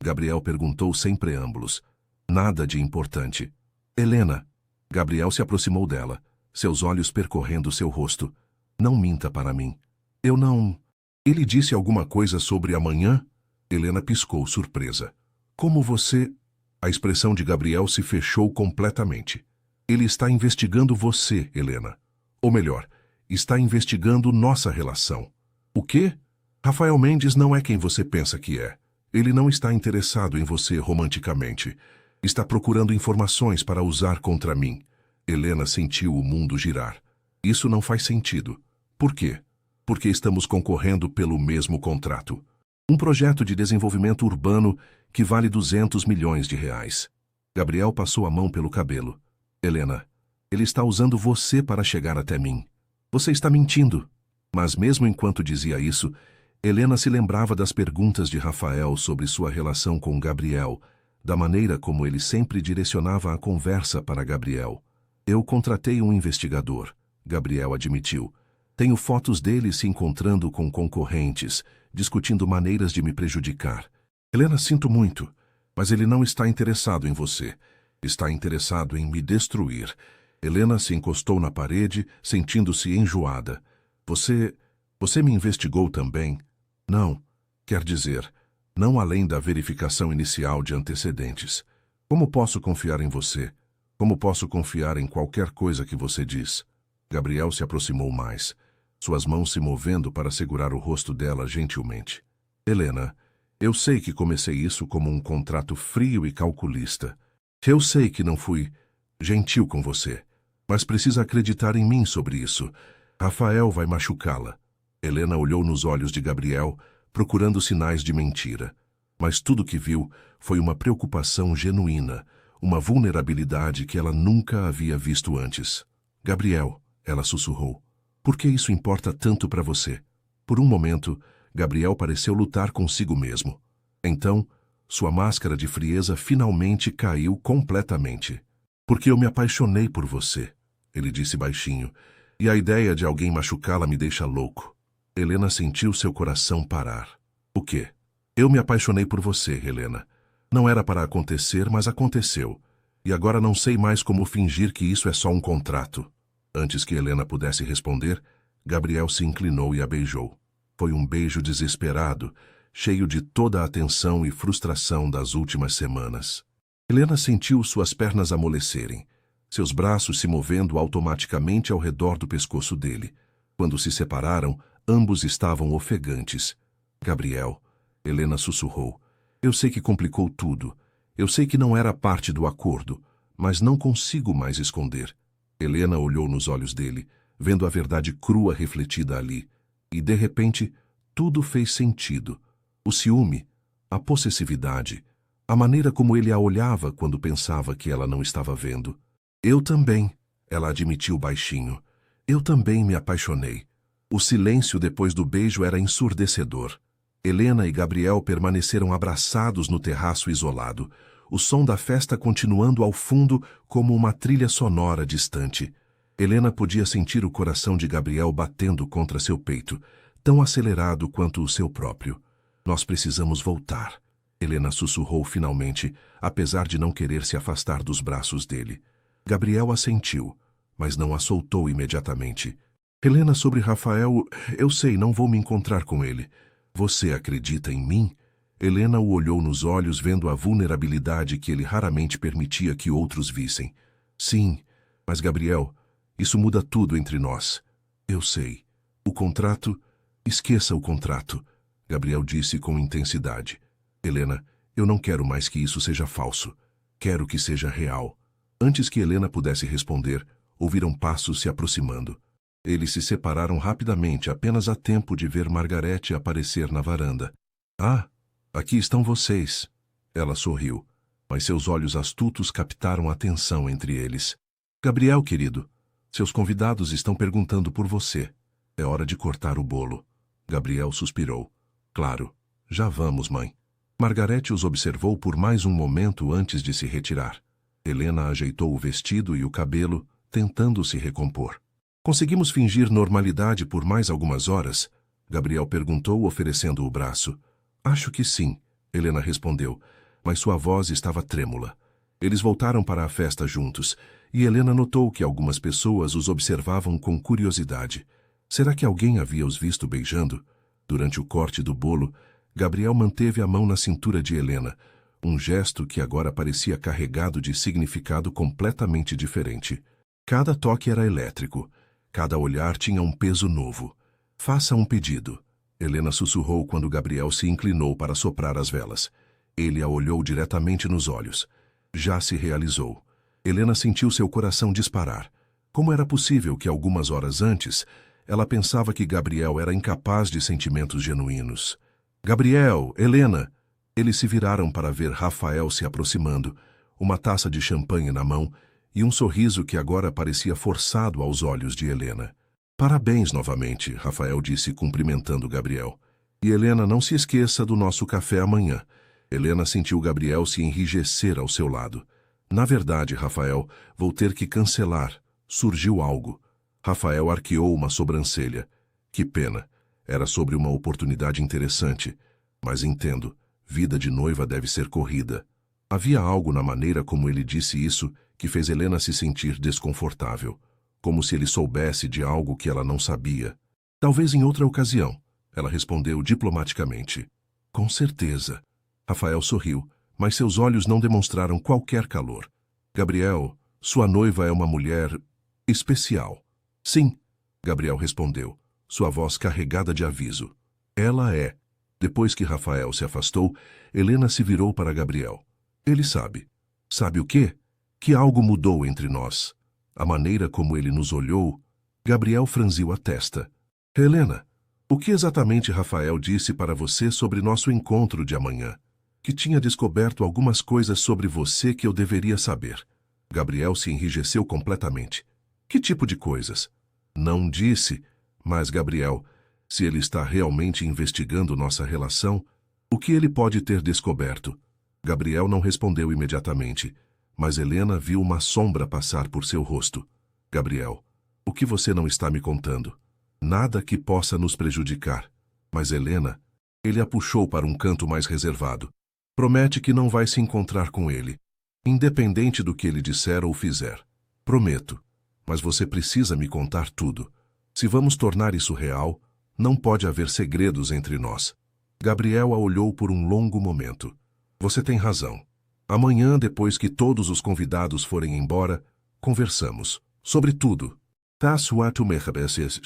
Gabriel perguntou sem preâmbulos. Nada de importante. Helena. Gabriel se aproximou dela, seus olhos percorrendo seu rosto. Não minta para mim. Eu não... Ele disse alguma coisa sobre amanhã? Helena piscou, surpresa. Como você... A expressão de Gabriel se fechou completamente. Ele está investigando você, Helena. Ou melhor, está investigando nossa relação. O quê? Rafael Mendes não é quem você pensa que é. Ele não está interessado em você romanticamente. Está procurando informações para usar contra mim. Helena sentiu o mundo girar. Isso não faz sentido. Por quê? Porque estamos concorrendo pelo mesmo contrato. Um projeto de desenvolvimento urbano que vale 200 milhões de reais. Gabriel passou a mão pelo cabelo. Helena, ele está usando você para chegar até mim. Você está mentindo. Mas mesmo enquanto dizia isso, Helena se lembrava das perguntas de Rafael sobre sua relação com Gabriel, da maneira como ele sempre direcionava a conversa para Gabriel. Eu contratei um investigador, Gabriel admitiu. Tenho fotos dele se encontrando com concorrentes, discutindo maneiras de me prejudicar. Helena, sinto muito, mas ele não está interessado em você. Está interessado em me destruir. Helena se encostou na parede, sentindo-se enjoada. Você me investigou também? Não. Quer dizer, não além da verificação inicial de antecedentes. Como posso confiar em você? Como posso confiar em qualquer coisa que você diz? Gabriel se aproximou mais, suas mãos se movendo para segurar o rosto dela gentilmente. Helena, eu sei que comecei isso como um contrato frio e calculista. Eu sei que não fui gentil com você, mas precisa acreditar em mim sobre isso. Rafael vai machucá-la. Helena olhou nos olhos de Gabriel, procurando sinais de mentira. Mas tudo que viu foi uma preocupação genuína, uma vulnerabilidade que ela nunca havia visto antes. Gabriel, ela sussurrou, por que isso importa tanto para você? Por um momento, Gabriel pareceu lutar consigo mesmo. Então, sua máscara de frieza finalmente caiu completamente. Porque eu me apaixonei por você, ele disse baixinho, e a ideia de alguém machucá-la me deixa louco. Helena sentiu seu coração parar. O quê? Eu me apaixonei por você, Helena. Não era para acontecer, mas aconteceu. E agora não sei mais como fingir que isso é só um contrato. Antes que Helena pudesse responder, Gabriel se inclinou e a beijou. Foi um beijo desesperado, cheio de toda a atenção e frustração das últimas semanas. Helena sentiu suas pernas amolecerem, seus braços se movendo automaticamente ao redor do pescoço dele. Quando se separaram, ambos estavam ofegantes. Gabriel, Helena sussurrou, eu sei que complicou tudo. Eu sei que não era parte do acordo, mas não consigo mais esconder. Helena olhou nos olhos dele, vendo a verdade crua refletida ali. E, de repente, tudo fez sentido. O ciúme, a possessividade, a maneira como ele a olhava quando pensava que ela não estava vendo. Eu também, ela admitiu baixinho. Eu também me apaixonei. O silêncio depois do beijo era ensurdecedor. Helena e Gabriel permaneceram abraçados no terraço isolado, o som da festa continuando ao fundo como uma trilha sonora distante. Helena podia sentir o coração de Gabriel batendo contra seu peito, tão acelerado quanto o seu próprio. Nós precisamos voltar, Helena sussurrou finalmente, apesar de não querer se afastar dos braços dele. Gabriel assentiu, mas não a soltou imediatamente. Helena, sobre Rafael, eu sei, não vou me encontrar com ele. Você acredita em mim? Helena o olhou nos olhos, vendo a vulnerabilidade que ele raramente permitia que outros vissem. Sim, mas Gabriel, isso muda tudo entre nós. Eu sei. O contrato... Esqueça o contrato, Gabriel disse com intensidade. Helena, eu não quero mais que isso seja falso. Quero que seja real. Antes que Helena pudesse responder, ouviram passos se aproximando. Eles se separaram rapidamente, apenas a tempo de ver Margarete aparecer na varanda. Ah, aqui estão vocês. Ela sorriu, mas seus olhos astutos captaram a tensão entre eles. Gabriel, querido, seus convidados estão perguntando por você. É hora de cortar o bolo. Gabriel suspirou. Claro, já vamos, mãe. Margarete os observou por mais um momento antes de se retirar. Helena ajeitou o vestido e o cabelo, tentando se recompor. Conseguimos fingir normalidade por mais algumas horas? Gabriel perguntou, oferecendo o braço. Acho que sim, Helena respondeu, mas sua voz estava trêmula. Eles voltaram para a festa juntos, e Helena notou que algumas pessoas os observavam com curiosidade. Será que alguém havia os visto beijando? Durante o corte do bolo, Gabriel manteve a mão na cintura de Helena, um gesto que agora parecia carregado de significado completamente diferente. Cada toque era elétrico, cada olhar tinha um peso novo. Faça um pedido, Helena sussurrou quando Gabriel se inclinou para soprar as velas. Ele a olhou diretamente nos olhos. Já se realizou. Helena sentiu seu coração disparar. Como era possível que algumas horas antes, ela pensava que Gabriel era incapaz de sentimentos genuínos? Gabriel, Helena! Eles se viraram para ver Rafael se aproximando, uma taça de champanhe na mão e um sorriso que agora parecia forçado aos olhos de Helena. Parabéns novamente, Rafael disse cumprimentando Gabriel. E Helena, não se esqueça do nosso café amanhã. Helena sentiu Gabriel se enrijecer ao seu lado. Na verdade, Rafael, vou ter que cancelar. Surgiu algo. Rafael arqueou uma sobrancelha. Que pena. Era sobre uma oportunidade interessante. Mas entendo. Vida de noiva deve ser corrida. Havia algo na maneira como ele disse isso que fez Helena se sentir desconfortável. Como se ele soubesse de algo que ela não sabia. Talvez em outra ocasião, ela respondeu diplomaticamente. Com certeza. Rafael sorriu, mas seus olhos não demonstraram qualquer calor. Gabriel, sua noiva é uma mulher especial. Sim, Gabriel respondeu, sua voz carregada de aviso. Ela é. Depois que Rafael se afastou, Helena se virou para Gabriel. Ele sabe. Sabe o quê? Que algo mudou entre nós. A maneira como ele nos olhou, Gabriel franziu a testa. Helena, o que exatamente Rafael disse para você sobre nosso encontro de amanhã? Que tinha descoberto algumas coisas sobre você que eu deveria saber. Gabriel se enrijeceu completamente. Que tipo de coisas? Não disse, mas Gabriel, se ele está realmente investigando nossa relação, o que ele pode ter descoberto? Gabriel não respondeu imediatamente, mas Helena viu uma sombra passar por seu rosto. Gabriel, o que você não está me contando? Nada que possa nos prejudicar. Mas Helena, ele a puxou para um canto mais reservado. Promete que não vai se encontrar com ele, independente do que ele disser ou fizer. Prometo. Mas você precisa me contar tudo. Se vamos tornar isso real, não pode haver segredos entre nós. Gabriel a olhou por um longo momento. Você tem razão. Amanhã, depois que todos os convidados forem embora, conversamos. Sobre tudo.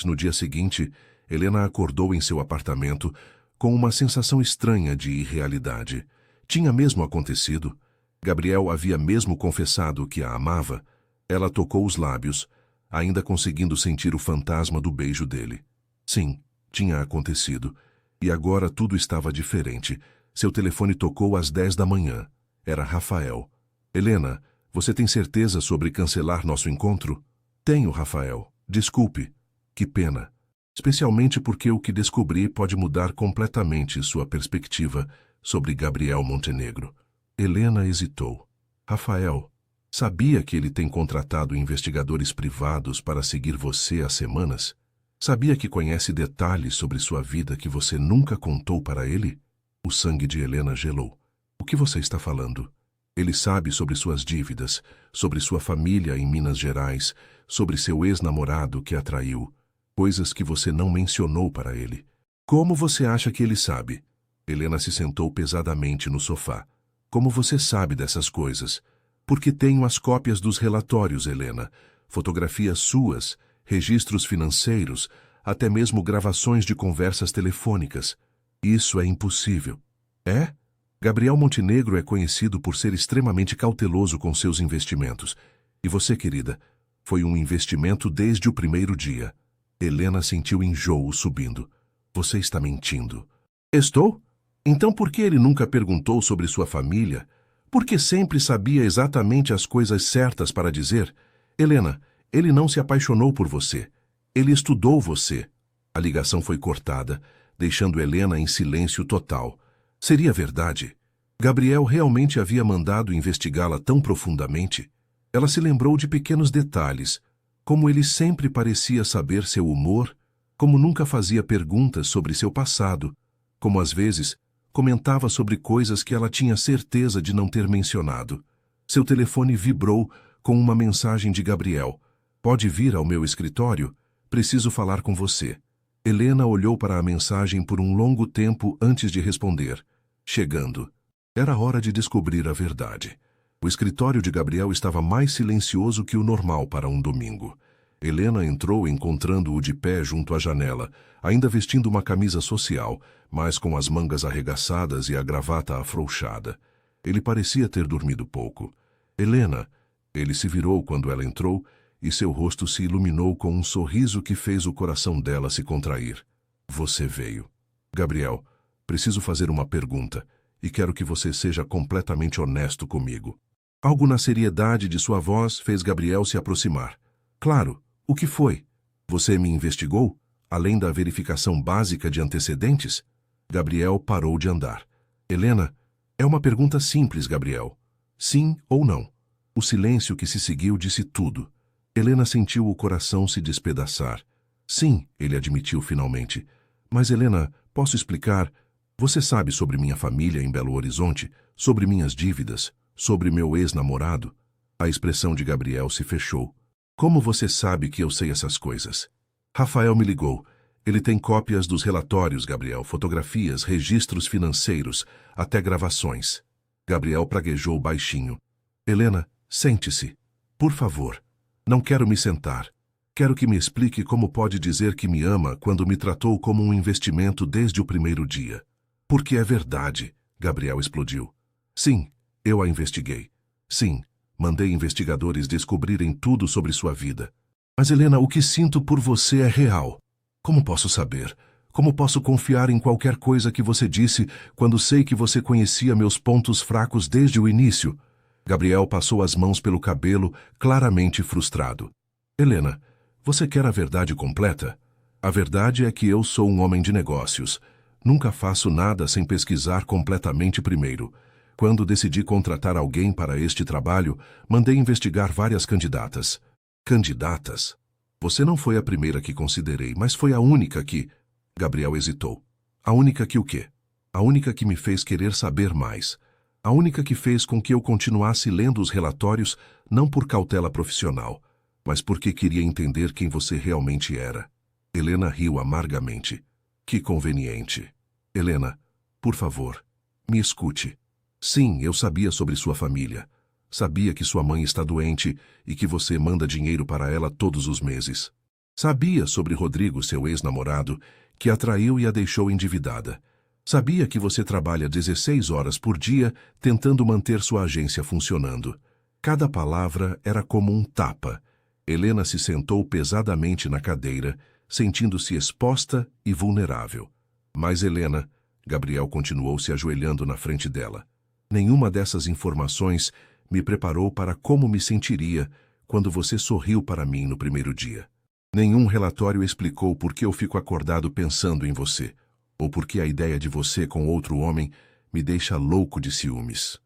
No dia seguinte, Helena acordou em seu apartamento com uma sensação estranha de irrealidade. Tinha mesmo acontecido. Gabriel havia mesmo confessado que a amava. Ela tocou os lábios, ainda conseguindo sentir o fantasma do beijo dele. Sim, tinha acontecido. E agora tudo estava diferente. Seu telefone tocou às 10 da manhã. Era Rafael. Helena, você tem certeza sobre cancelar nosso encontro? Tenho, Rafael. Desculpe. Que pena. Especialmente porque o que descobri pode mudar completamente sua perspectiva sobre Gabriel Montenegro. Helena hesitou. Rafael, sabia que ele tem contratado investigadores privados para seguir você há semanas? Sabia que conhece detalhes sobre sua vida que você nunca contou para ele? O sangue de Helena gelou. O que você está falando? Ele sabe sobre suas dívidas, sobre sua família em Minas Gerais, sobre seu ex-namorado que a traiu, coisas que você não mencionou para ele. Como você acha que ele sabe? Helena se sentou pesadamente no sofá. Como você sabe dessas coisas? Porque tenho as cópias dos relatórios, Helena. Fotografias suas, registros financeiros, até mesmo gravações de conversas telefônicas. Isso é impossível. É? Gabriel Montenegro é conhecido por ser extremamente cauteloso com seus investimentos. E você, querida, foi um investimento desde o primeiro dia. Helena sentiu enjoo subindo. Você está mentindo. Estou? Então por que ele nunca perguntou sobre sua família? Por que sempre sabia exatamente as coisas certas para dizer? Helena, ele não se apaixonou por você. Ele estudou você. A ligação foi cortada, deixando Helena em silêncio total. Seria verdade? Gabriel realmente havia mandado investigá-la tão profundamente? Ela se lembrou de pequenos detalhes, como ele sempre parecia saber seu humor, como nunca fazia perguntas sobre seu passado, como às vezes comentava sobre coisas que ela tinha certeza de não ter mencionado. Seu telefone vibrou com uma mensagem de Gabriel. Pode vir ao meu escritório? Preciso falar com você. Helena olhou para a mensagem por um longo tempo antes de responder. Chegando. Era hora de descobrir a verdade. O escritório de Gabriel estava mais silencioso que o normal para um domingo. Helena entrou encontrando-o de pé junto à janela, ainda vestindo uma camisa social, mas com as mangas arregaçadas e a gravata afrouxada. Ele parecia ter dormido pouco. Helena, ele se virou quando ela entrou e seu rosto se iluminou com um sorriso que fez o coração dela se contrair. Você veio. Gabriel, preciso fazer uma pergunta e quero que você seja completamente honesto comigo. Algo na seriedade de sua voz fez Gabriel se aproximar. Claro, o que foi? Você me investigou? Além da verificação básica de antecedentes? Gabriel parou de andar. Helena, é uma pergunta simples, Gabriel. Sim ou não? O silêncio que se seguiu disse tudo. Helena sentiu o coração se despedaçar. Sim, ele admitiu finalmente. Mas, Helena, posso explicar? Você sabe sobre minha família em Belo Horizonte, sobre minhas dívidas, sobre meu ex-namorado? A expressão de Gabriel se fechou. Como você sabe que eu sei essas coisas? Rafael me ligou. Ele tem cópias dos relatórios, Gabriel, fotografias, registros financeiros, até gravações. Gabriel praguejou baixinho. Helena, sente-se. Por favor. Não quero me sentar. Quero que me explique como pode dizer que me ama quando me tratou como um investimento desde o primeiro dia. Porque é verdade, Gabriel explodiu. Sim, eu a investiguei. Sim, mandei investigadores descobrirem tudo sobre sua vida. Mas, Helena, o que sinto por você é real. Como posso saber? Como posso confiar em qualquer coisa que você disse quando sei que você conhecia meus pontos fracos desde o início? Gabriel passou as mãos pelo cabelo, claramente frustrado. Helena, você quer a verdade completa? A verdade é que eu sou um homem de negócios. Nunca faço nada sem pesquisar completamente primeiro. Quando decidi contratar alguém para este trabalho, mandei investigar várias candidatas. Candidatas? Você não foi a primeira que considerei, mas foi a única que... Gabriel hesitou. A única que o quê? A única que me fez querer saber mais. A única que fez com que eu continuasse lendo os relatórios, não por cautela profissional, mas porque queria entender quem você realmente era. Helena riu amargamente. Que conveniente. Helena, por favor, me escute. Sim, eu sabia sobre sua família. Sabia que sua mãe está doente e que você manda dinheiro para ela todos os meses. Sabia sobre Rodrigo, seu ex-namorado, que a traiu e a deixou endividada. Sabia que você trabalha 16 horas por dia tentando manter sua agência funcionando. Cada palavra era como um tapa. Helena se sentou pesadamente na cadeira, sentindo-se exposta e vulnerável. Mas Helena, Gabriel continuou se ajoelhando na frente dela. Nenhuma dessas informações me preparou para como me sentiria quando você sorriu para mim no primeiro dia. Nenhum relatório explicou por que eu fico acordado pensando em você, ou por que a ideia de você com outro homem me deixa louco de ciúmes.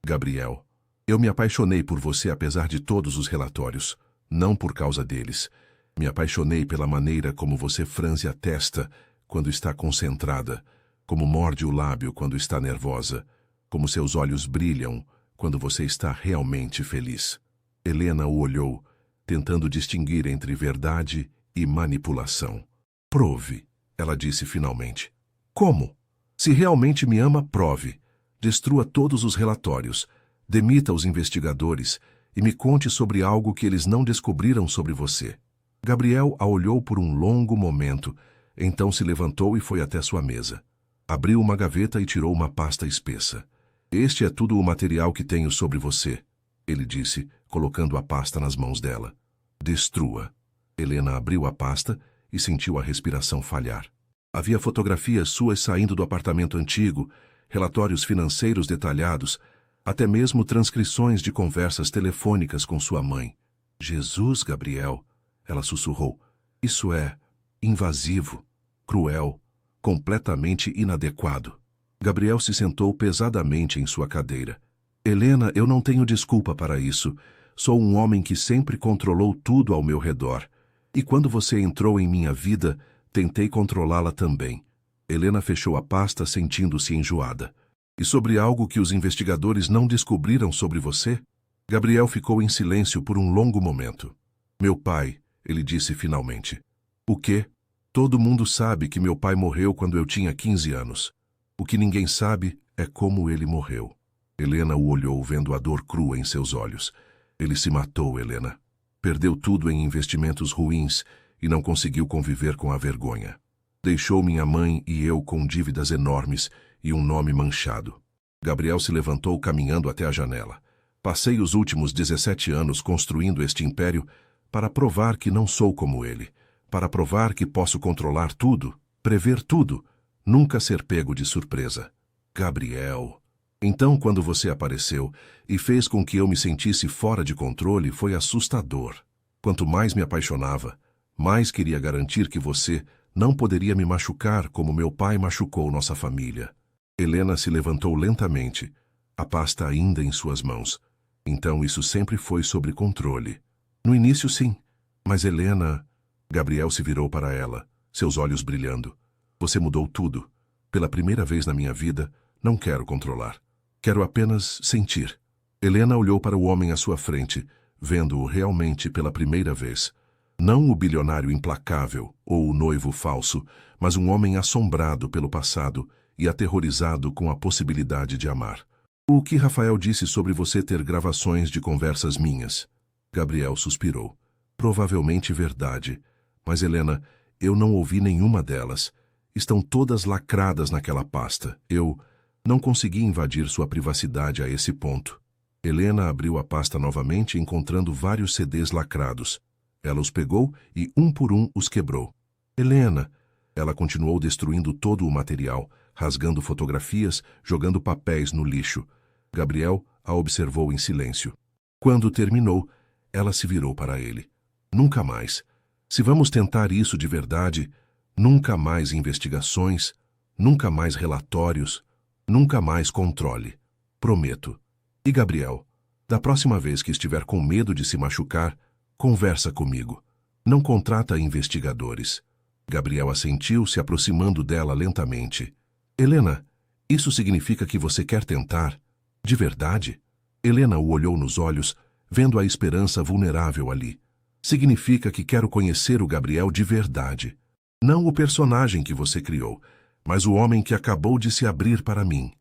Gabriel, eu me apaixonei por você apesar de todos os relatórios, não por causa deles. Me apaixonei pela maneira como você franze a testa quando está concentrada, como morde o lábio quando está nervosa, como seus olhos brilham quando você está realmente feliz. Helena o olhou, tentando distinguir entre verdade e manipulação. Prove, ela disse finalmente. Como? Se realmente me ama, prove. Destrua todos os relatórios, demita os investigadores e me conte sobre algo que eles não descobriram sobre você. Gabriel a olhou por um longo momento, então se levantou e foi até sua mesa. Abriu uma gaveta e tirou uma pasta espessa. Este é tudo o material que tenho sobre você, ele disse, colocando a pasta nas mãos dela. Destrua. Helena abriu a pasta e sentiu a respiração falhar. Havia fotografias suas saindo do apartamento antigo, relatórios financeiros detalhados, até mesmo transcrições de conversas telefônicas com sua mãe. Jesus, Gabriel, ela sussurrou, isso é invasivo, cruel, completamente inadequado. Gabriel se sentou pesadamente em sua cadeira. Helena, eu não tenho desculpa para isso. Sou um homem que sempre controlou tudo ao meu redor. E quando você entrou em minha vida, tentei controlá-la também. Helena fechou a pasta sentindo-se enjoada. E sobre algo que os investigadores não descobriram sobre você? Gabriel ficou em silêncio por um longo momento. Meu pai, ele disse finalmente. O quê? Todo mundo sabe que meu pai morreu quando eu tinha 15 anos. O que ninguém sabe é como ele morreu. Helena o olhou vendo a dor crua em seus olhos. Ele se matou, Helena. Perdeu tudo em investimentos ruins e não conseguiu conviver com a vergonha. Deixou minha mãe e eu com dívidas enormes e um nome manchado. Gabriel se levantou caminhando até a janela. Passei os últimos 17 anos construindo este império para provar que não sou como ele, para provar que posso controlar tudo, prever tudo, nunca ser pego de surpresa. Gabriel... Então, quando você apareceu e fez com que eu me sentisse fora de controle, foi assustador. Quanto mais me apaixonava, mais queria garantir que você não poderia me machucar como meu pai machucou nossa família. Helena se levantou lentamente, a pasta ainda em suas mãos. Então isso sempre foi sob controle. No início, sim. Mas Helena... Gabriel se virou para ela, seus olhos brilhando. Você mudou tudo. Pela primeira vez na minha vida, não quero controlar. Quero apenas sentir. Helena olhou para o homem à sua frente, vendo-o realmente pela primeira vez. Não o bilionário implacável ou o noivo falso, mas um homem assombrado pelo passado e aterrorizado com a possibilidade de amar. O que Rafael disse sobre você ter gravações de conversas minhas? Gabriel suspirou. Provavelmente verdade. Mas, Helena, eu não ouvi nenhuma delas. Estão todas lacradas naquela pasta. Eu não consegui invadir sua privacidade a esse ponto. Helena abriu a pasta novamente, encontrando vários CDs lacrados. Ela os pegou e, um por um, os quebrou. Helena! Ela continuou destruindo todo o material, rasgando fotografias, jogando papéis no lixo. Gabriel a observou em silêncio. Quando terminou, ela se virou para ele. Nunca mais. Se vamos tentar isso de verdade, nunca mais investigações, nunca mais relatórios, nunca mais controle. Prometo. E Gabriel, da próxima vez que estiver com medo de se machucar, conversa comigo. Não contrata investigadores. Gabriel assentiu, se aproximando dela lentamente. Helena, isso significa que você quer tentar? De verdade? Helena o olhou nos olhos, vendo a esperança vulnerável ali. Significa que quero conhecer o Gabriel de verdade. Não o personagem que você criou, mas o homem que acabou de se abrir para mim.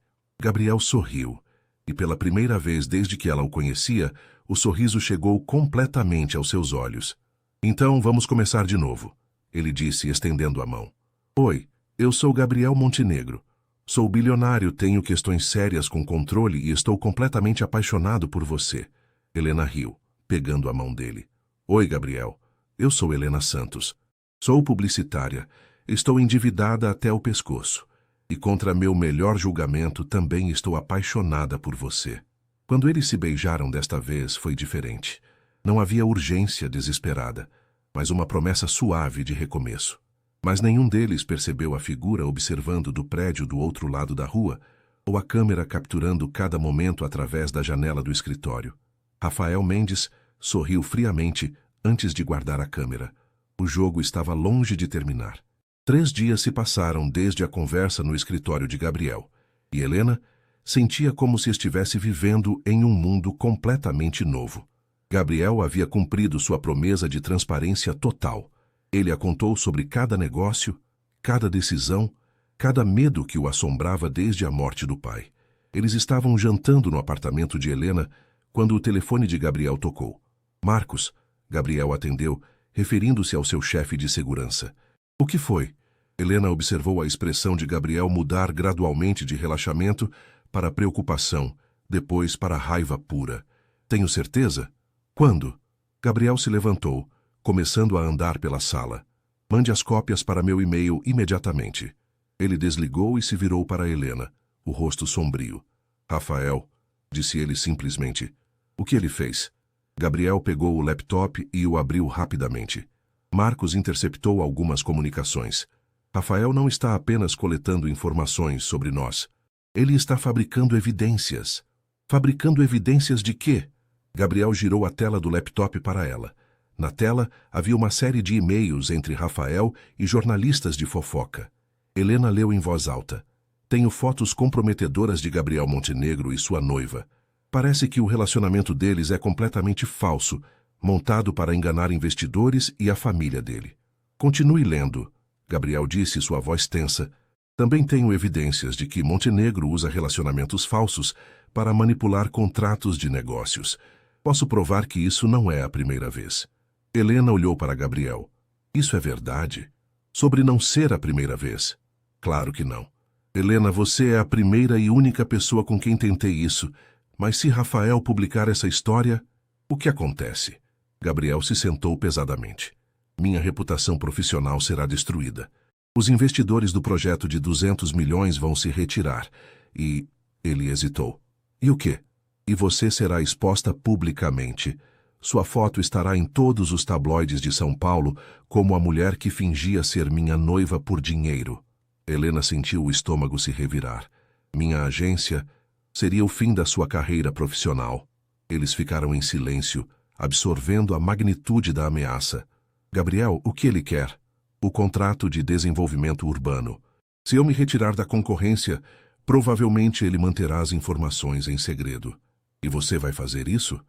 Gabriel sorriu, e pela primeira vez desde que ela o conhecia, o sorriso chegou completamente aos seus olhos. Então vamos começar de novo, ele disse, estendendo a mão. Oi, eu sou Gabriel Montenegro. Sou bilionário, tenho questões sérias com controle e estou completamente apaixonado por você. Helena riu, pegando a mão dele. Oi, Gabriel. Eu sou Helena Santos. Sou publicitária. Estou endividada até o pescoço. E contra meu melhor julgamento também estou apaixonada por você. Quando eles se beijaram desta vez foi diferente. Não havia urgência desesperada, mas uma promessa suave de recomeço. Mas nenhum deles percebeu a figura observando do prédio do outro lado da rua, ou a câmera capturando cada momento através da janela do escritório. Rafael Mendes sorriu friamente antes de guardar a câmera. O jogo estava longe de terminar. 3 dias se passaram desde a conversa no escritório de Gabriel, e Helena sentia como se estivesse vivendo em um mundo completamente novo. Gabriel havia cumprido sua promessa de transparência total. Ele a contou sobre cada negócio, cada decisão, cada medo que o assombrava desde a morte do pai. Eles estavam jantando no apartamento de Helena quando o telefone de Gabriel tocou. Marcos, Gabriel atendeu, referindo-se ao seu chefe de segurança. O que foi? Helena observou a expressão de Gabriel mudar gradualmente de relaxamento para preocupação, depois para raiva pura. Tenho certeza? Quando? Gabriel se levantou, começando a andar pela sala. Mande as cópias para meu e-mail imediatamente. Ele desligou e se virou para Helena. o rosto sombrio. Rafael, disse ele simplesmente. O que ele fez? Gabriel pegou o laptop e o abriu rapidamente. Marcos interceptou algumas comunicações. Rafael não está apenas coletando informações sobre nós. Ele está fabricando evidências. Fabricando evidências de quê? Gabriel girou a tela do laptop para ela. Na tela, havia uma série de e-mails entre Rafael e jornalistas de fofoca. Helena leu em voz alta. Tenho fotos comprometedoras de Gabriel Montenegro e sua noiva. Parece que o relacionamento deles é completamente falso, montado para enganar investidores e a família dele. Continue lendo, Gabriel disse, sua voz tensa. Também tenho evidências de que Montenegro usa relacionamentos falsos para manipular contratos de negócios. Posso provar que isso não é a primeira vez. Helena olhou para Gabriel. Isso é verdade? Sobre não ser a primeira vez? Claro que não. Helena, você é a primeira e única pessoa com quem tentei isso. Mas se Rafael publicar essa história, o que acontece? Gabriel se sentou pesadamente. Minha reputação profissional será destruída. Os investidores do projeto de 200 milhões vão se retirar. E... Ele hesitou. E o quê? E você será exposta publicamente. Sua foto estará em todos os tabloides de São Paulo como a mulher que fingia ser minha noiva por dinheiro. Helena sentiu o estômago se revirar. Minha agência seria o fim da sua carreira profissional. Eles ficaram em silêncio, absorvendo a magnitude da ameaça. Gabriel, o que ele quer? O contrato de desenvolvimento urbano. Se eu me retirar da concorrência, provavelmente ele manterá as informações em segredo. E você vai fazer isso?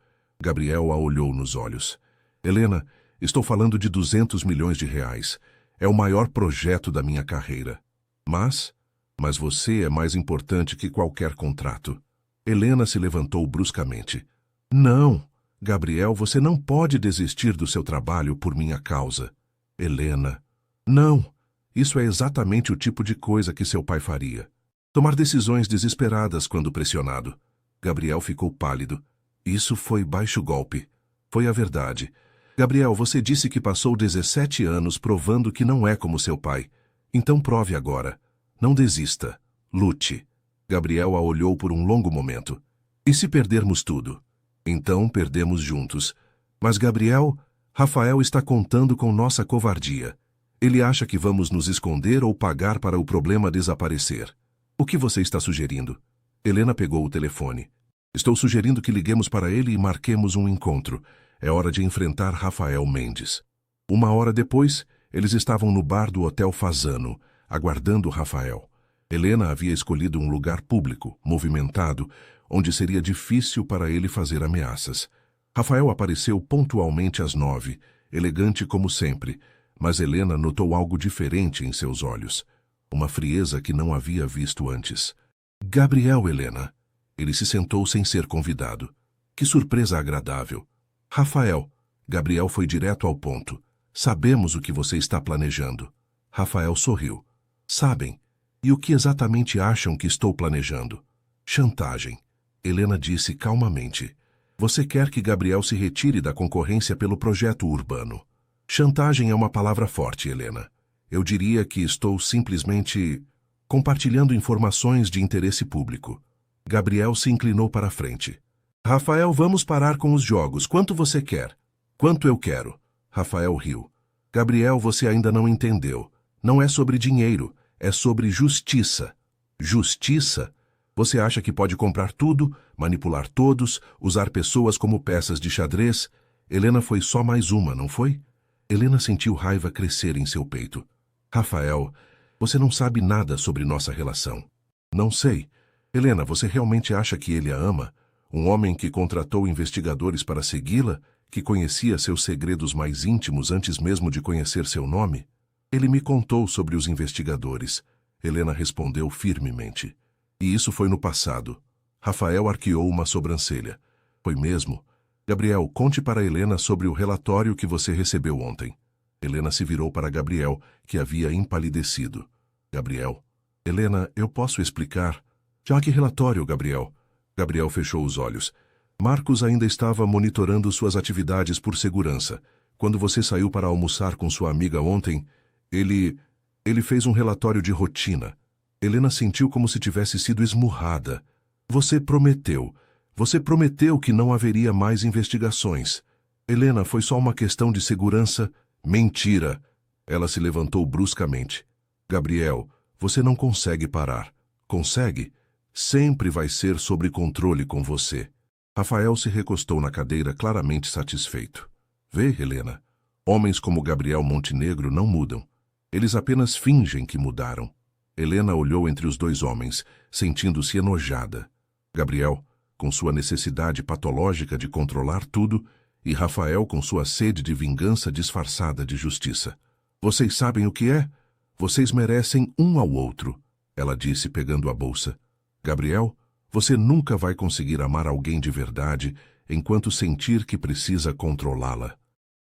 Gabriel a olhou nos olhos. Helena, estou falando de 200 milhões de reais. É o maior projeto da minha carreira. Mas você é mais importante que qualquer contrato. Helena se levantou bruscamente. Não, Gabriel, você não pode desistir do seu trabalho por minha causa. Helena, não. Isso é exatamente o tipo de coisa que seu pai faria. Tomar decisões desesperadas quando pressionado. Gabriel ficou pálido. Isso foi baixo golpe. Foi a verdade. Gabriel, você disse que passou 17 anos provando que não é como seu pai. Então prove agora. Não desista. Lute. Gabriel a olhou por um longo momento. E se perdermos tudo? Então perdemos juntos. Mas Gabriel, Rafael está contando com nossa covardia. Ele acha que vamos nos esconder ou pagar para o problema desaparecer. O que você está sugerindo? Helena pegou o telefone. Estou sugerindo que liguemos para ele e marquemos um encontro. É hora de enfrentar Rafael Mendes. 1 hora depois, eles estavam no bar do Hotel Fasano, aguardando Rafael. Helena havia escolhido um lugar público, movimentado, onde seria difícil para ele fazer ameaças. Rafael apareceu pontualmente às 9, elegante como sempre, mas Helena notou algo diferente em seus olhos. Uma frieza que não havia visto antes. Gabriel, Helena. Ele se sentou sem ser convidado. Que surpresa agradável. Rafael. Gabriel foi direto ao ponto. Sabemos o que você está planejando. Rafael sorriu. Sabem. E o que exatamente acham que estou planejando? Chantagem. Helena disse calmamente. Você quer que Gabriel se retire da concorrência pelo projeto urbano. Chantagem é uma palavra forte, Helena. Eu diria que estou simplesmente compartilhando informações de interesse público. Gabriel se inclinou para a frente. Rafael, vamos parar com os jogos. Quanto você quer? Quanto eu quero? Rafael riu. Gabriel, você ainda não entendeu. Não é sobre dinheiro, é sobre justiça. Justiça? Você acha que pode comprar tudo, manipular todos, usar pessoas como peças de xadrez? Helena foi só mais uma, não foi? Helena sentiu raiva crescer em seu peito. Rafael, você não sabe nada sobre nossa relação. Não sei. Helena, você realmente acha que ele a ama? Um homem que contratou investigadores para segui-la, que conhecia seus segredos mais íntimos antes mesmo de conhecer seu nome? Ele me contou sobre os investigadores. Helena respondeu firmemente. E isso foi no passado. Rafael arqueou uma sobrancelha. Foi mesmo? Gabriel, conte para Helena sobre o relatório que você recebeu ontem. Helena se virou para Gabriel, que havia empalidecido. Gabriel. Helena, eu posso explicar? Já que relatório, Gabriel? Gabriel fechou os olhos. Marcos ainda estava monitorando suas atividades por segurança. Quando você saiu para almoçar com sua amiga ontem, ele fez um relatório de rotina. Helena sentiu como se tivesse sido esmurrada. Você prometeu. Você prometeu que não haveria mais investigações. Helena, foi só uma questão de segurança. Mentira! Ela se levantou bruscamente. Gabriel, você não consegue parar. Consegue? Sempre vai ser sob controle com você. Rafael se recostou na cadeira claramente satisfeito. Vê, Helena, homens como Gabriel Montenegro não mudam. Eles apenas fingem que mudaram. Helena olhou entre os dois homens, sentindo-se enojada. Gabriel, com sua necessidade patológica de controlar tudo, e Rafael com sua sede de vingança disfarçada de justiça. Vocês sabem o que é? Vocês merecem um ao outro, ela disse pegando a bolsa. Gabriel, você nunca vai conseguir amar alguém de verdade enquanto sentir que precisa controlá-la.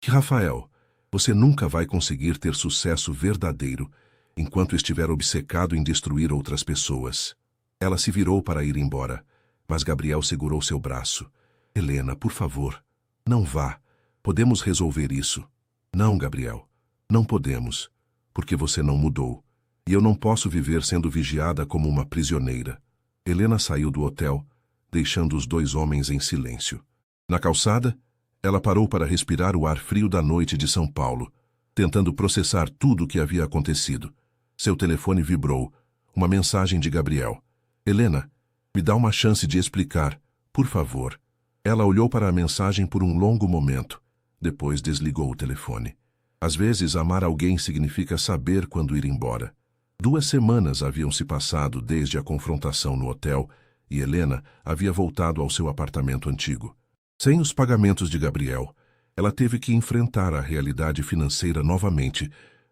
E Rafael, você nunca vai conseguir ter sucesso verdadeiro enquanto estiver obcecado em destruir outras pessoas. Ela se virou para ir embora, mas Gabriel segurou seu braço. Helena, por favor, não vá. Podemos resolver isso. Não, Gabriel, não podemos, porque você não mudou, e eu não posso viver sendo vigiada como uma prisioneira. Helena saiu do hotel, deixando os dois homens em silêncio. Na calçada, ela parou para respirar o ar frio da noite de São Paulo, tentando processar tudo o que havia acontecido. Seu telefone vibrou. Uma mensagem de Gabriel. Helena, me dá uma chance de explicar, por favor. Ela olhou para a mensagem por um longo momento. Depois desligou o telefone. Às vezes, amar alguém significa saber quando ir embora. 2 semanas haviam se passado desde a confrontação no hotel e Helena havia voltado ao seu apartamento antigo. Sem os pagamentos de Gabriel, ela teve que enfrentar a realidade financeira novamente,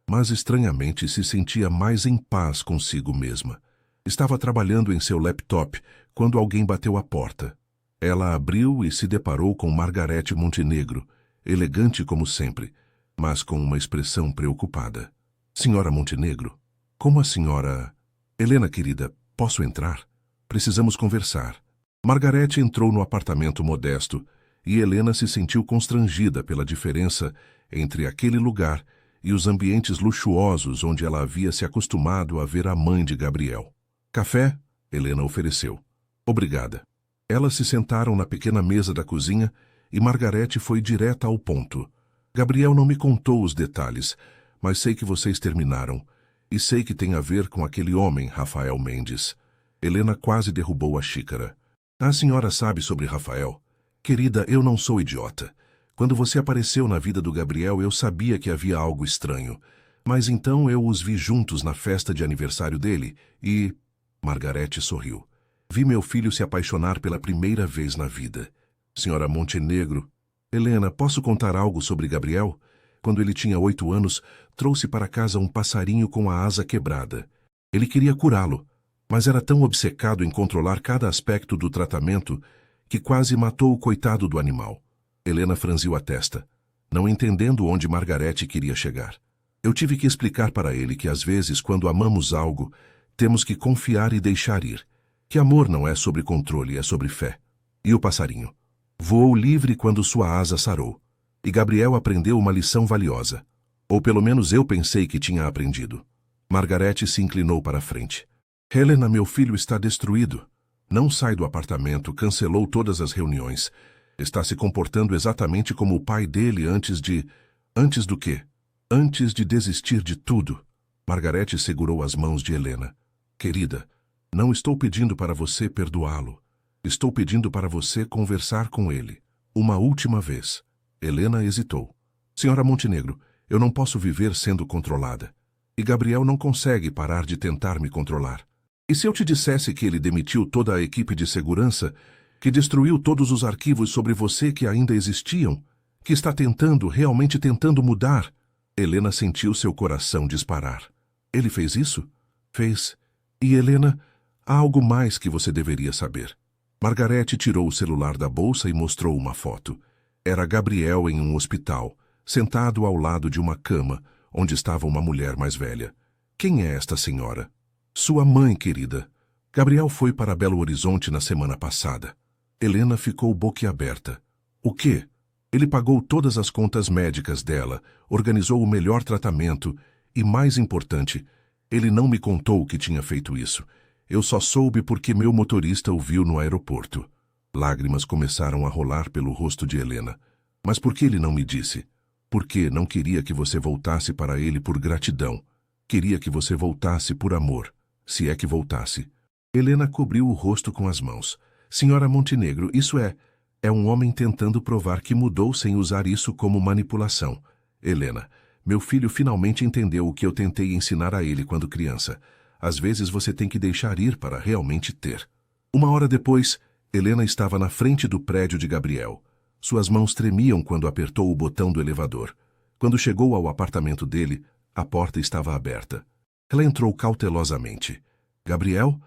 mas estranhamente se sentia mais em paz consigo mesma. Estava trabalhando em seu laptop quando alguém bateu à porta. Ela abriu e se deparou com Margarete Montenegro, elegante como sempre, mas com uma expressão preocupada. Senhora Montenegro, como a senhora... Helena, querida, posso entrar? Precisamos conversar. Margarete entrou no apartamento modesto e Helena se sentiu constrangida pela diferença entre aquele lugar e os ambientes luxuosos onde ela havia se acostumado a ver a mãe de Gabriel. Café? Helena ofereceu. Obrigada. Elas se sentaram na pequena mesa da cozinha e Margarete foi direta ao ponto. Gabriel não me contou os detalhes, mas sei que vocês terminaram. E sei que tem a ver com aquele homem, Rafael Mendes. Helena quase derrubou a xícara. A senhora sabe sobre Rafael? Querida, eu não sou idiota. Quando você apareceu na vida do Gabriel, eu sabia que havia algo estranho. Mas então eu os vi juntos na festa de aniversário dele e... Margarete sorriu. Vi meu filho se apaixonar pela primeira vez na vida. Senhora Montenegro... Helena, posso contar algo sobre Gabriel? Quando ele tinha 8 anos, trouxe para casa um passarinho com a asa quebrada. Ele queria curá-lo, mas era tão obcecado em controlar cada aspecto do tratamento que quase matou o coitado do animal. Helena franziu a testa, não entendendo onde Margarete queria chegar. Eu tive que explicar para ele que às vezes, quando amamos algo, temos que confiar e deixar ir. Que amor não é sobre controle, é sobre fé. E o passarinho? Voou livre quando sua asa sarou. E Gabriel aprendeu uma lição valiosa. Ou pelo menos eu pensei que tinha aprendido. Margarete se inclinou para a frente. Helena, meu filho está destruído. Não sai do apartamento, cancelou todas as reuniões. Está se comportando exatamente como o pai dele antes de... Antes do quê? Antes de desistir de tudo. Margarete segurou as mãos de Helena. Querida, não estou pedindo para você perdoá-lo. Estou pedindo para você conversar com ele. Uma última vez. Helena hesitou. Senhora Montenegro, eu não posso viver sendo controlada. E Gabriel não consegue parar de tentar me controlar. E se eu te dissesse que ele demitiu toda a equipe de segurança, que destruiu todos os arquivos sobre você que ainda existiam, que está realmente tentando mudar? Helena sentiu seu coração disparar. Ele fez isso? Fez. E Helena, há algo mais que você deveria saber. Margarete tirou o celular da bolsa e mostrou uma foto. Era Gabriel em um hospital, sentado ao lado de uma cama, onde estava uma mulher mais velha. Quem é esta senhora? Sua mãe, querida. Gabriel foi para Belo Horizonte na semana passada. Helena ficou boquiaberta. O quê? Ele pagou todas as contas médicas dela, organizou o melhor tratamento e, mais importante, Ele não me contou que tinha feito isso. Eu só soube porque meu motorista o viu no aeroporto. Lágrimas começaram a rolar pelo rosto de Helena. Mas por que ele não me disse? Porque não queria que você voltasse para ele por gratidão. Queria que você voltasse por amor, se é que voltasse. Helena cobriu o rosto com as mãos. Senhora Montenegro, isso é um homem tentando provar que mudou sem usar isso como manipulação. Helena, meu filho finalmente entendeu o que eu tentei ensinar a ele quando criança. Às vezes você tem que deixar ir para realmente ter. Uma hora depois, Helena estava na frente do prédio de Gabriel. Suas mãos tremiam quando apertou o botão do elevador. Quando chegou ao apartamento dele, a porta estava aberta. Ela entrou cautelosamente. Gabriel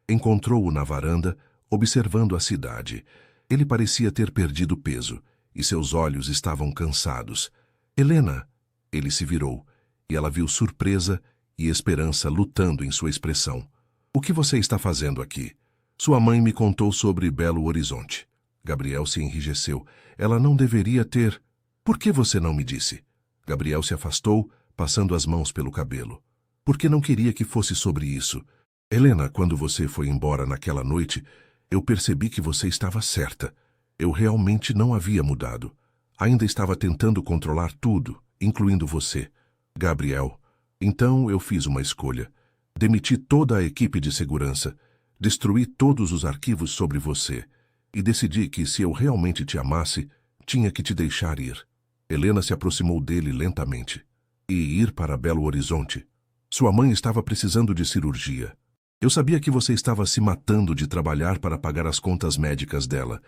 encontrou-o na varanda, observando a cidade. Ele parecia ter perdido peso, e seus olhos estavam cansados. Helena! Ele se virou, e ela viu surpresa e esperança lutando em sua expressão. O que você está fazendo aqui? Sua mãe me contou sobre Belo Horizonte. Gabriel se enrijeceu. Ela não deveria ter... Por que você não me disse? Gabriel se afastou, passando as mãos pelo cabelo. Porque não queria que fosse sobre isso. Helena, quando você foi embora naquela noite, eu percebi que você estava certa. Eu realmente não havia mudado. Ainda estava tentando controlar tudo, incluindo você. Gabriel, então eu fiz uma escolha. Demiti toda a equipe de segurança, destruí todos os arquivos sobre você e decidi que se eu realmente te amasse, tinha que te deixar ir. Helena se aproximou dele lentamente. E ir para Belo Horizonte? Sua mãe estava precisando de cirurgia. Eu sabia que você estava se matando de trabalhar para pagar as contas médicas dela.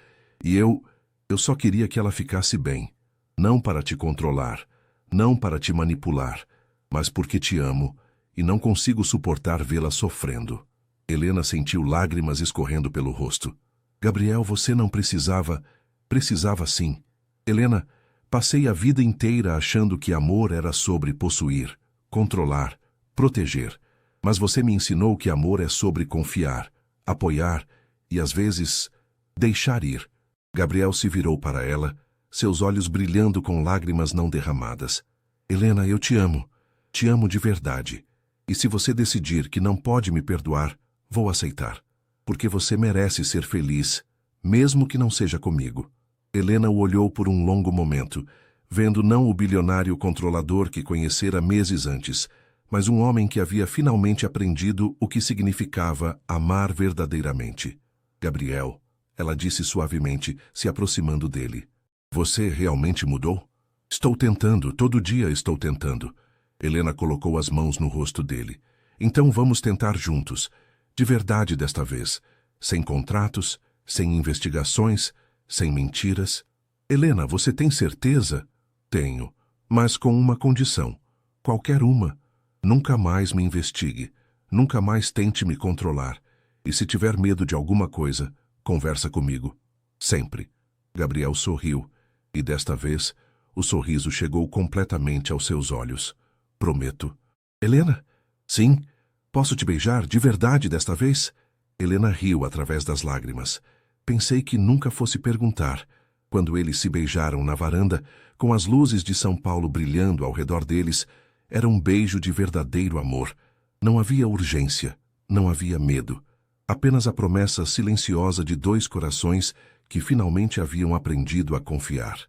E eu só queria que ela ficasse bem. Não para te controlar, não para te manipular, mas porque te amo e não consigo suportar vê-la sofrendo. Helena sentiu lágrimas escorrendo pelo rosto. Gabriel, você não precisava... Precisava sim. Helena, passei a vida inteira achando que amor era sobre possuir, controlar, proteger. Mas você me ensinou que amor é sobre confiar, apoiar e, às vezes, deixar ir. Gabriel se virou para ela, seus olhos brilhando com lágrimas não derramadas. Helena, eu te amo de verdade. E se você decidir que não pode me perdoar, vou aceitar. Porque você merece ser feliz, mesmo que não seja comigo. Helena o olhou por um longo momento, vendo não o bilionário controlador que conhecera meses antes, mas um homem que havia finalmente aprendido o que significava amar verdadeiramente. Gabriel, ela disse suavemente, se aproximando dele. Você realmente mudou? Estou tentando, todo dia estou tentando. Helena colocou as mãos no rosto dele. Então vamos tentar juntos, de verdade desta vez, sem contratos, sem investigações, sem mentiras. Helena, você tem certeza? Tenho, mas com uma condição. Qualquer uma. Nunca mais me investigue. Nunca mais tente me controlar. E se tiver medo de alguma coisa, conversa comigo. Sempre. Gabriel sorriu, e desta vez, o sorriso chegou completamente aos seus olhos. Prometo. Helena? Sim. Posso te beijar de verdade desta vez? Helena riu através das lágrimas. Pensei que nunca fosse perguntar. Quando eles se beijaram na varanda, com as luzes de São Paulo brilhando ao redor deles, era um beijo de verdadeiro amor. Não havia urgência, não havia medo. Apenas a promessa silenciosa de dois corações que finalmente haviam aprendido a confiar.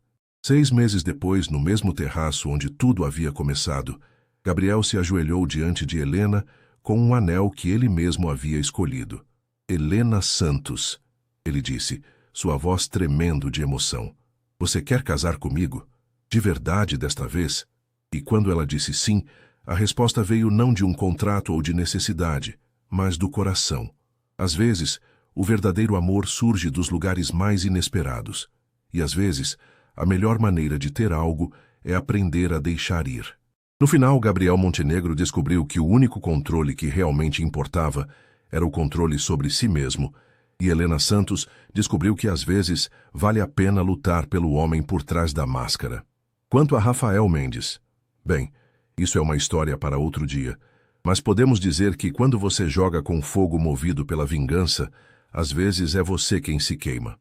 6 meses depois, no mesmo terraço onde tudo havia começado, Gabriel se ajoelhou diante de Helena com um anel que ele mesmo havia escolhido. Helena Santos, ele disse, sua voz tremendo de emoção. Você quer casar comigo? De verdade desta vez? E quando ela disse sim, a resposta veio não de um contrato ou de necessidade, mas do coração. Às vezes, o verdadeiro amor surge dos lugares mais inesperados. E às vezes, a melhor maneira de ter algo é aprender a deixar ir. No final, Gabriel Montenegro descobriu que o único controle que realmente importava era o controle sobre si mesmo, e Helena Santos descobriu que às vezes vale a pena lutar pelo homem por trás da máscara. Quanto a Rafael Mendes, bem, isso é uma história para outro dia, mas podemos dizer que quando você joga com fogo movido pela vingança, às vezes é você quem se queima.